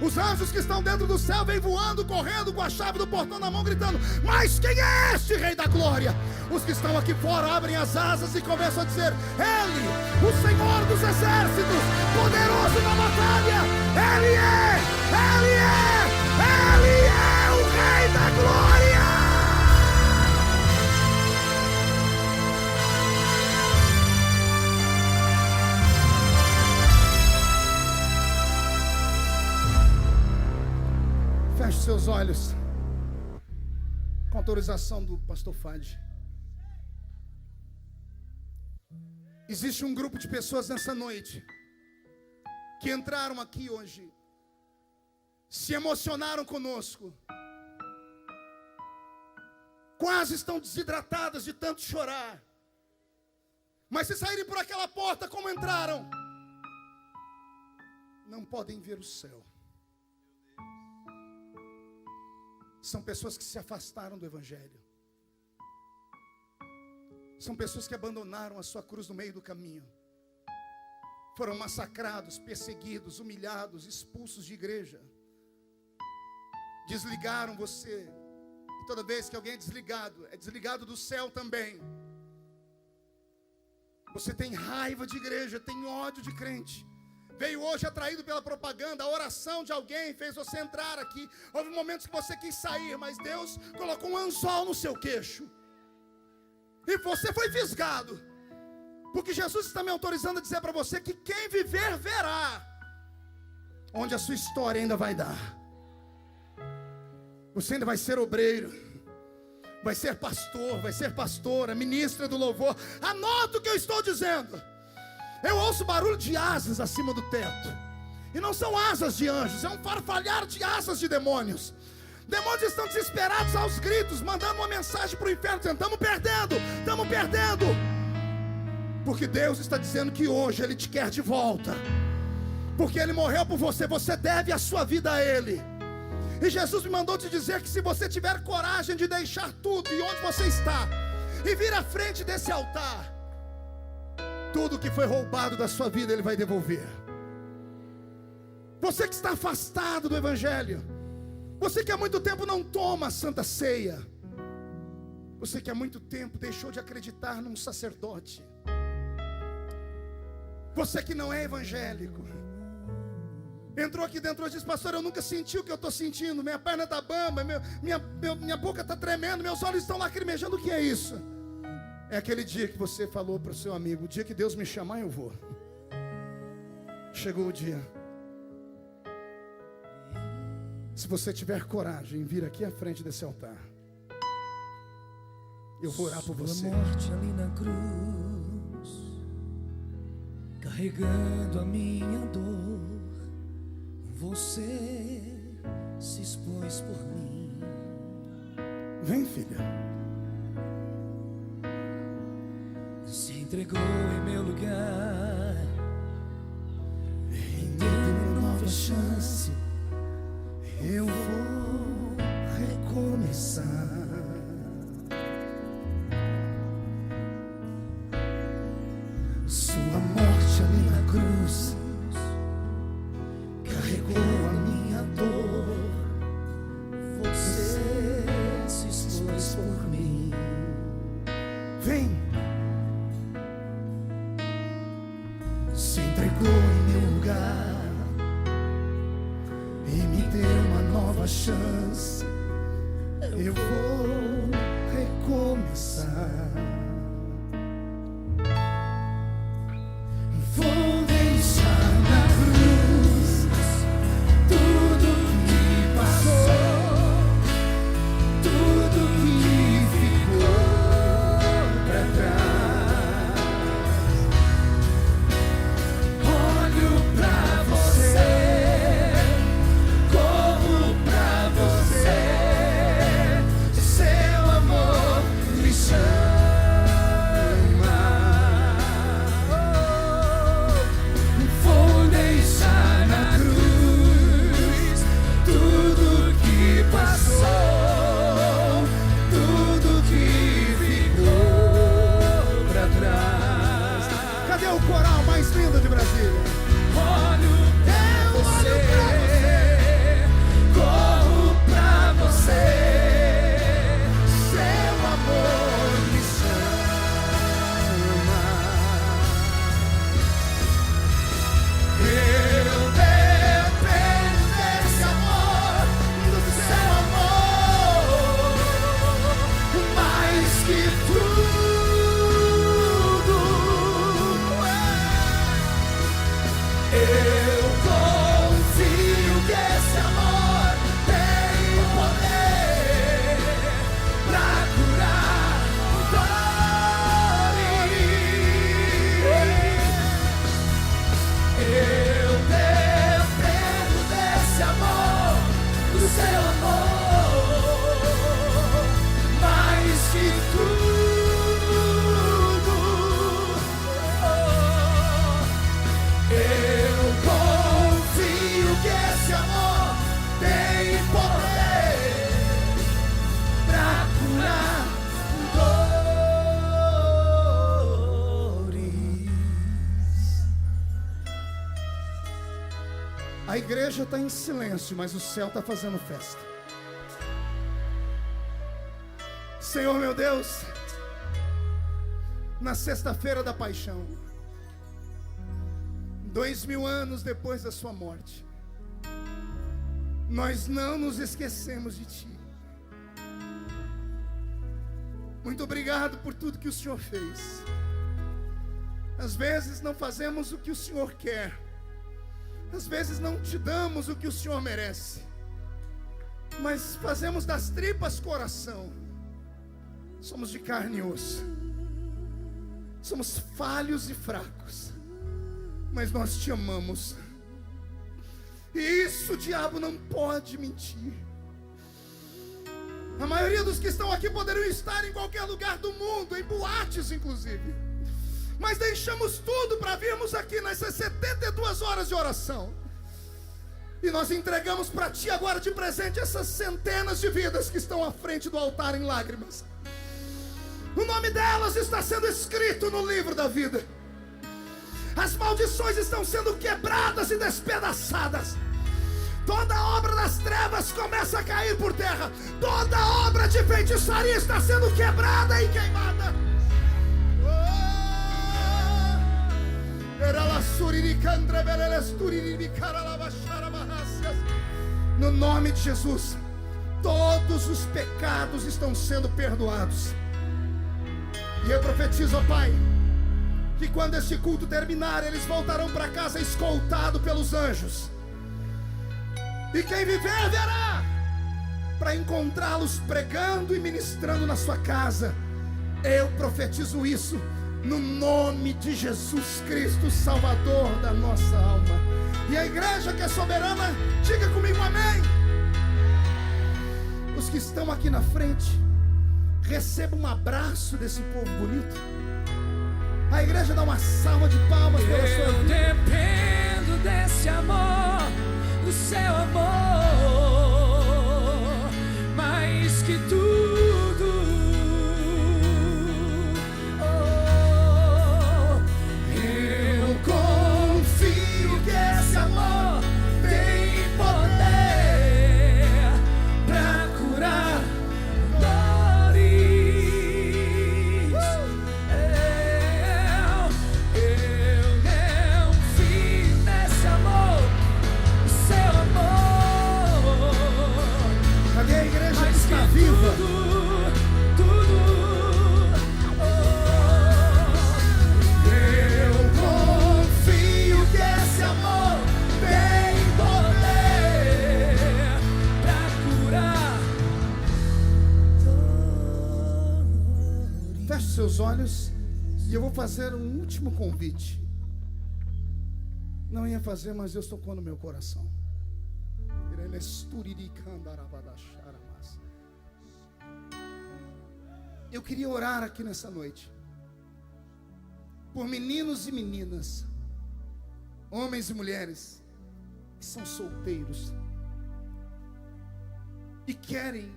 Os anjos que estão dentro do céu vêm voando, correndo com a chave do portão na mão, gritando: mas quem é este Rei da Glória? Os que estão aqui fora abrem as asas e começam a dizer: Ele, o Senhor dos exércitos, poderoso na batalha, Ele é o Rei da Glória. Feche seus olhos, com autorização do pastor Fade. Existe um grupo de pessoas nessa noite que entraram aqui hoje, se emocionaram conosco, quase estão desidratadas de tanto chorar, mas se saírem por aquela porta como entraram, não podem ver o céu. São pessoas que se afastaram do Evangelho. São pessoas que abandonaram a sua cruz no meio do caminho. Foram massacrados, perseguidos, humilhados, expulsos de igreja. Desligaram você. E toda vez que alguém é desligado do céu também. Você tem raiva de igreja, tem ódio de crente. Veio hoje atraído pela propaganda, a oração de alguém fez você entrar aqui. Houve momentos que você quis sair, mas Deus colocou um anzol no seu queixo. E você foi fisgado. Porque Jesus está me autorizando a dizer para você que quem viver, verá onde a sua história ainda vai dar. Você ainda vai ser obreiro, vai ser pastor, vai ser pastora, ministra do louvor. Anota o que eu estou dizendo. Eu ouço barulho de asas acima do teto. E não são asas de anjos, é um farfalhar de asas de demônios. Demônios estão desesperados aos gritos, mandando uma mensagem para o inferno, dizendo: estamos perdendo. Porque Deus está dizendo que hoje Ele te quer de volta. Porque Ele morreu por você, você deve a sua vida a Ele. E Jesus me mandou te dizer que se você tiver coragem de deixar tudo e onde você está, e vir à frente desse altar, tudo que foi roubado da sua vida Ele vai devolver. Você que está afastado do Evangelho, você que há muito tempo não toma a Santa Ceia, você que há muito tempo deixou de acreditar num sacerdote, você que não é evangélico, entrou aqui dentro e disse: pastor, eu nunca senti o que eu estou sentindo, minha perna está bamba, minha boca está tremendo, meus olhos estão lacrimejando. O que é isso? É aquele dia que você falou para o seu amigo: o dia que Deus me chamar eu vou. Chegou o dia. Se você tiver coragem em vir aqui à frente desse altar, eu vou orar por você. Sua morte ali na cruz, carregando a minha dor, você se expôs por mim. Vem, filha. Se entregou em meu lugar E me deu uma nova chance. Eu vou recomeçar. Sua morte ali na cruz carregou a minha dor. você se expôs por mim. Vem. Se entregou em meu lugar e me deu uma nova chance. Eu vou recomeçar. Vou deixar na cruz tudo que passou, tudo que ficou pra trás. Olho pra você, corro pra você, seu amor me chama. Cadê o coral mais lindo de Brasília? Olho pra você, corro pra você, Seu amor me chama. eu dependo desse amor, do seu amor, mais que tudo. Eu confio que esse amor tem o poder pra curar dores. Eu dependo desse amor, do seu amor, mais que tudo. Eu confio que esse amor tem poder pra curar dores. A igreja está em silêncio, mas o céu está fazendo festa. Senhor meu Deus, na sexta-feira da paixão, 2000 anos depois da sua morte, nós não nos esquecemos de Ti. Muito obrigado por tudo que o Senhor fez. Às vezes não fazemos o que o Senhor quer, às vezes não te damos o que o Senhor merece, mas fazemos das tripas coração. Somos de carne e osso, somos falhos e fracos, mas nós te amamos. E isso o diabo não pode mentir. A maioria dos que estão aqui poderiam estar em qualquer lugar do mundo, em boates inclusive, mas deixamos tudo para virmos aqui nessas 72 horas de oração. E nós entregamos para Ti agora de presente essas centenas de vidas que estão à frente do altar em lágrimas. O nome delas está sendo escrito no livro da vida. As maldições estão sendo quebradas e despedaçadas. Toda obra das trevas começa a cair por terra. Toda obra de feitiçaria está sendo quebrada e queimada. No nome de Jesus, todos os pecados estão sendo perdoados. E eu profetizo, ó Pai, que quando este culto terminar, eles voltarão para casa escoltados pelos anjos. E quem viver verá, para encontrá-los pregando e ministrando na sua casa. Eu profetizo isso no nome de Jesus Cristo, Salvador da nossa alma. E a igreja que é soberana, diga comigo amém. Os que estão aqui na frente, recebam um abraço desse povo bonito. A igreja dá uma salva de palmas pela sua vida. Eu dependo desse amor, do seu amor, mais que tudo. Eu confio que esse amor tem poder pra curar dores. Eu confio nesse amor, seu amor. Cadê a igreja que está viva? Eu confio que esse amor tem poder pra curar dores. Feche seus olhos e eu vou fazer um último convite. Não ia fazer, mas Deus tocou no meu coração. Eu queria orar aqui nessa noite por meninos e meninas, homens e mulheres que são solteiros e querem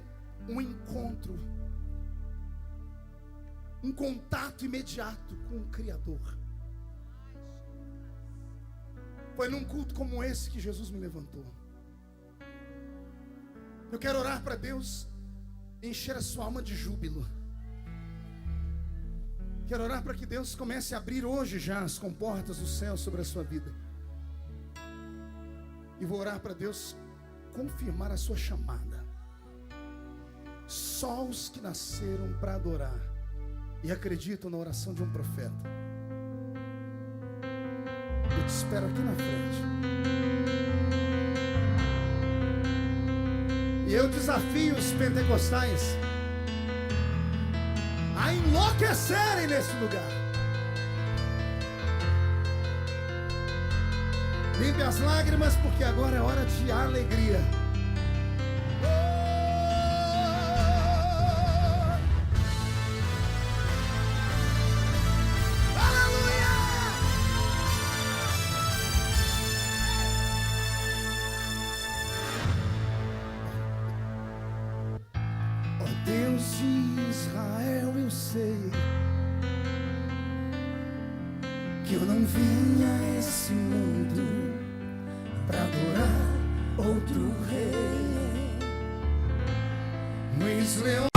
um encontro, um contato imediato com o Criador. Foi num culto como esse que Jesus me levantou. Eu quero orar para Deus encher a sua alma de júbilo. Quero orar para que Deus comece a abrir hoje já as comportas do céu sobre a sua vida. E vou orar para Deus confirmar a sua chamada. Só os que nasceram para adorar e acreditam na oração de um profeta, eu te espero aqui na frente. E eu desafio os pentecostais a enlouquecerem nesse lugar. Limpe as lágrimas, porque agora é hora de alegria. Deus de Israel, eu sei que eu não vim a esse mundo para adorar outro rei. Mas leões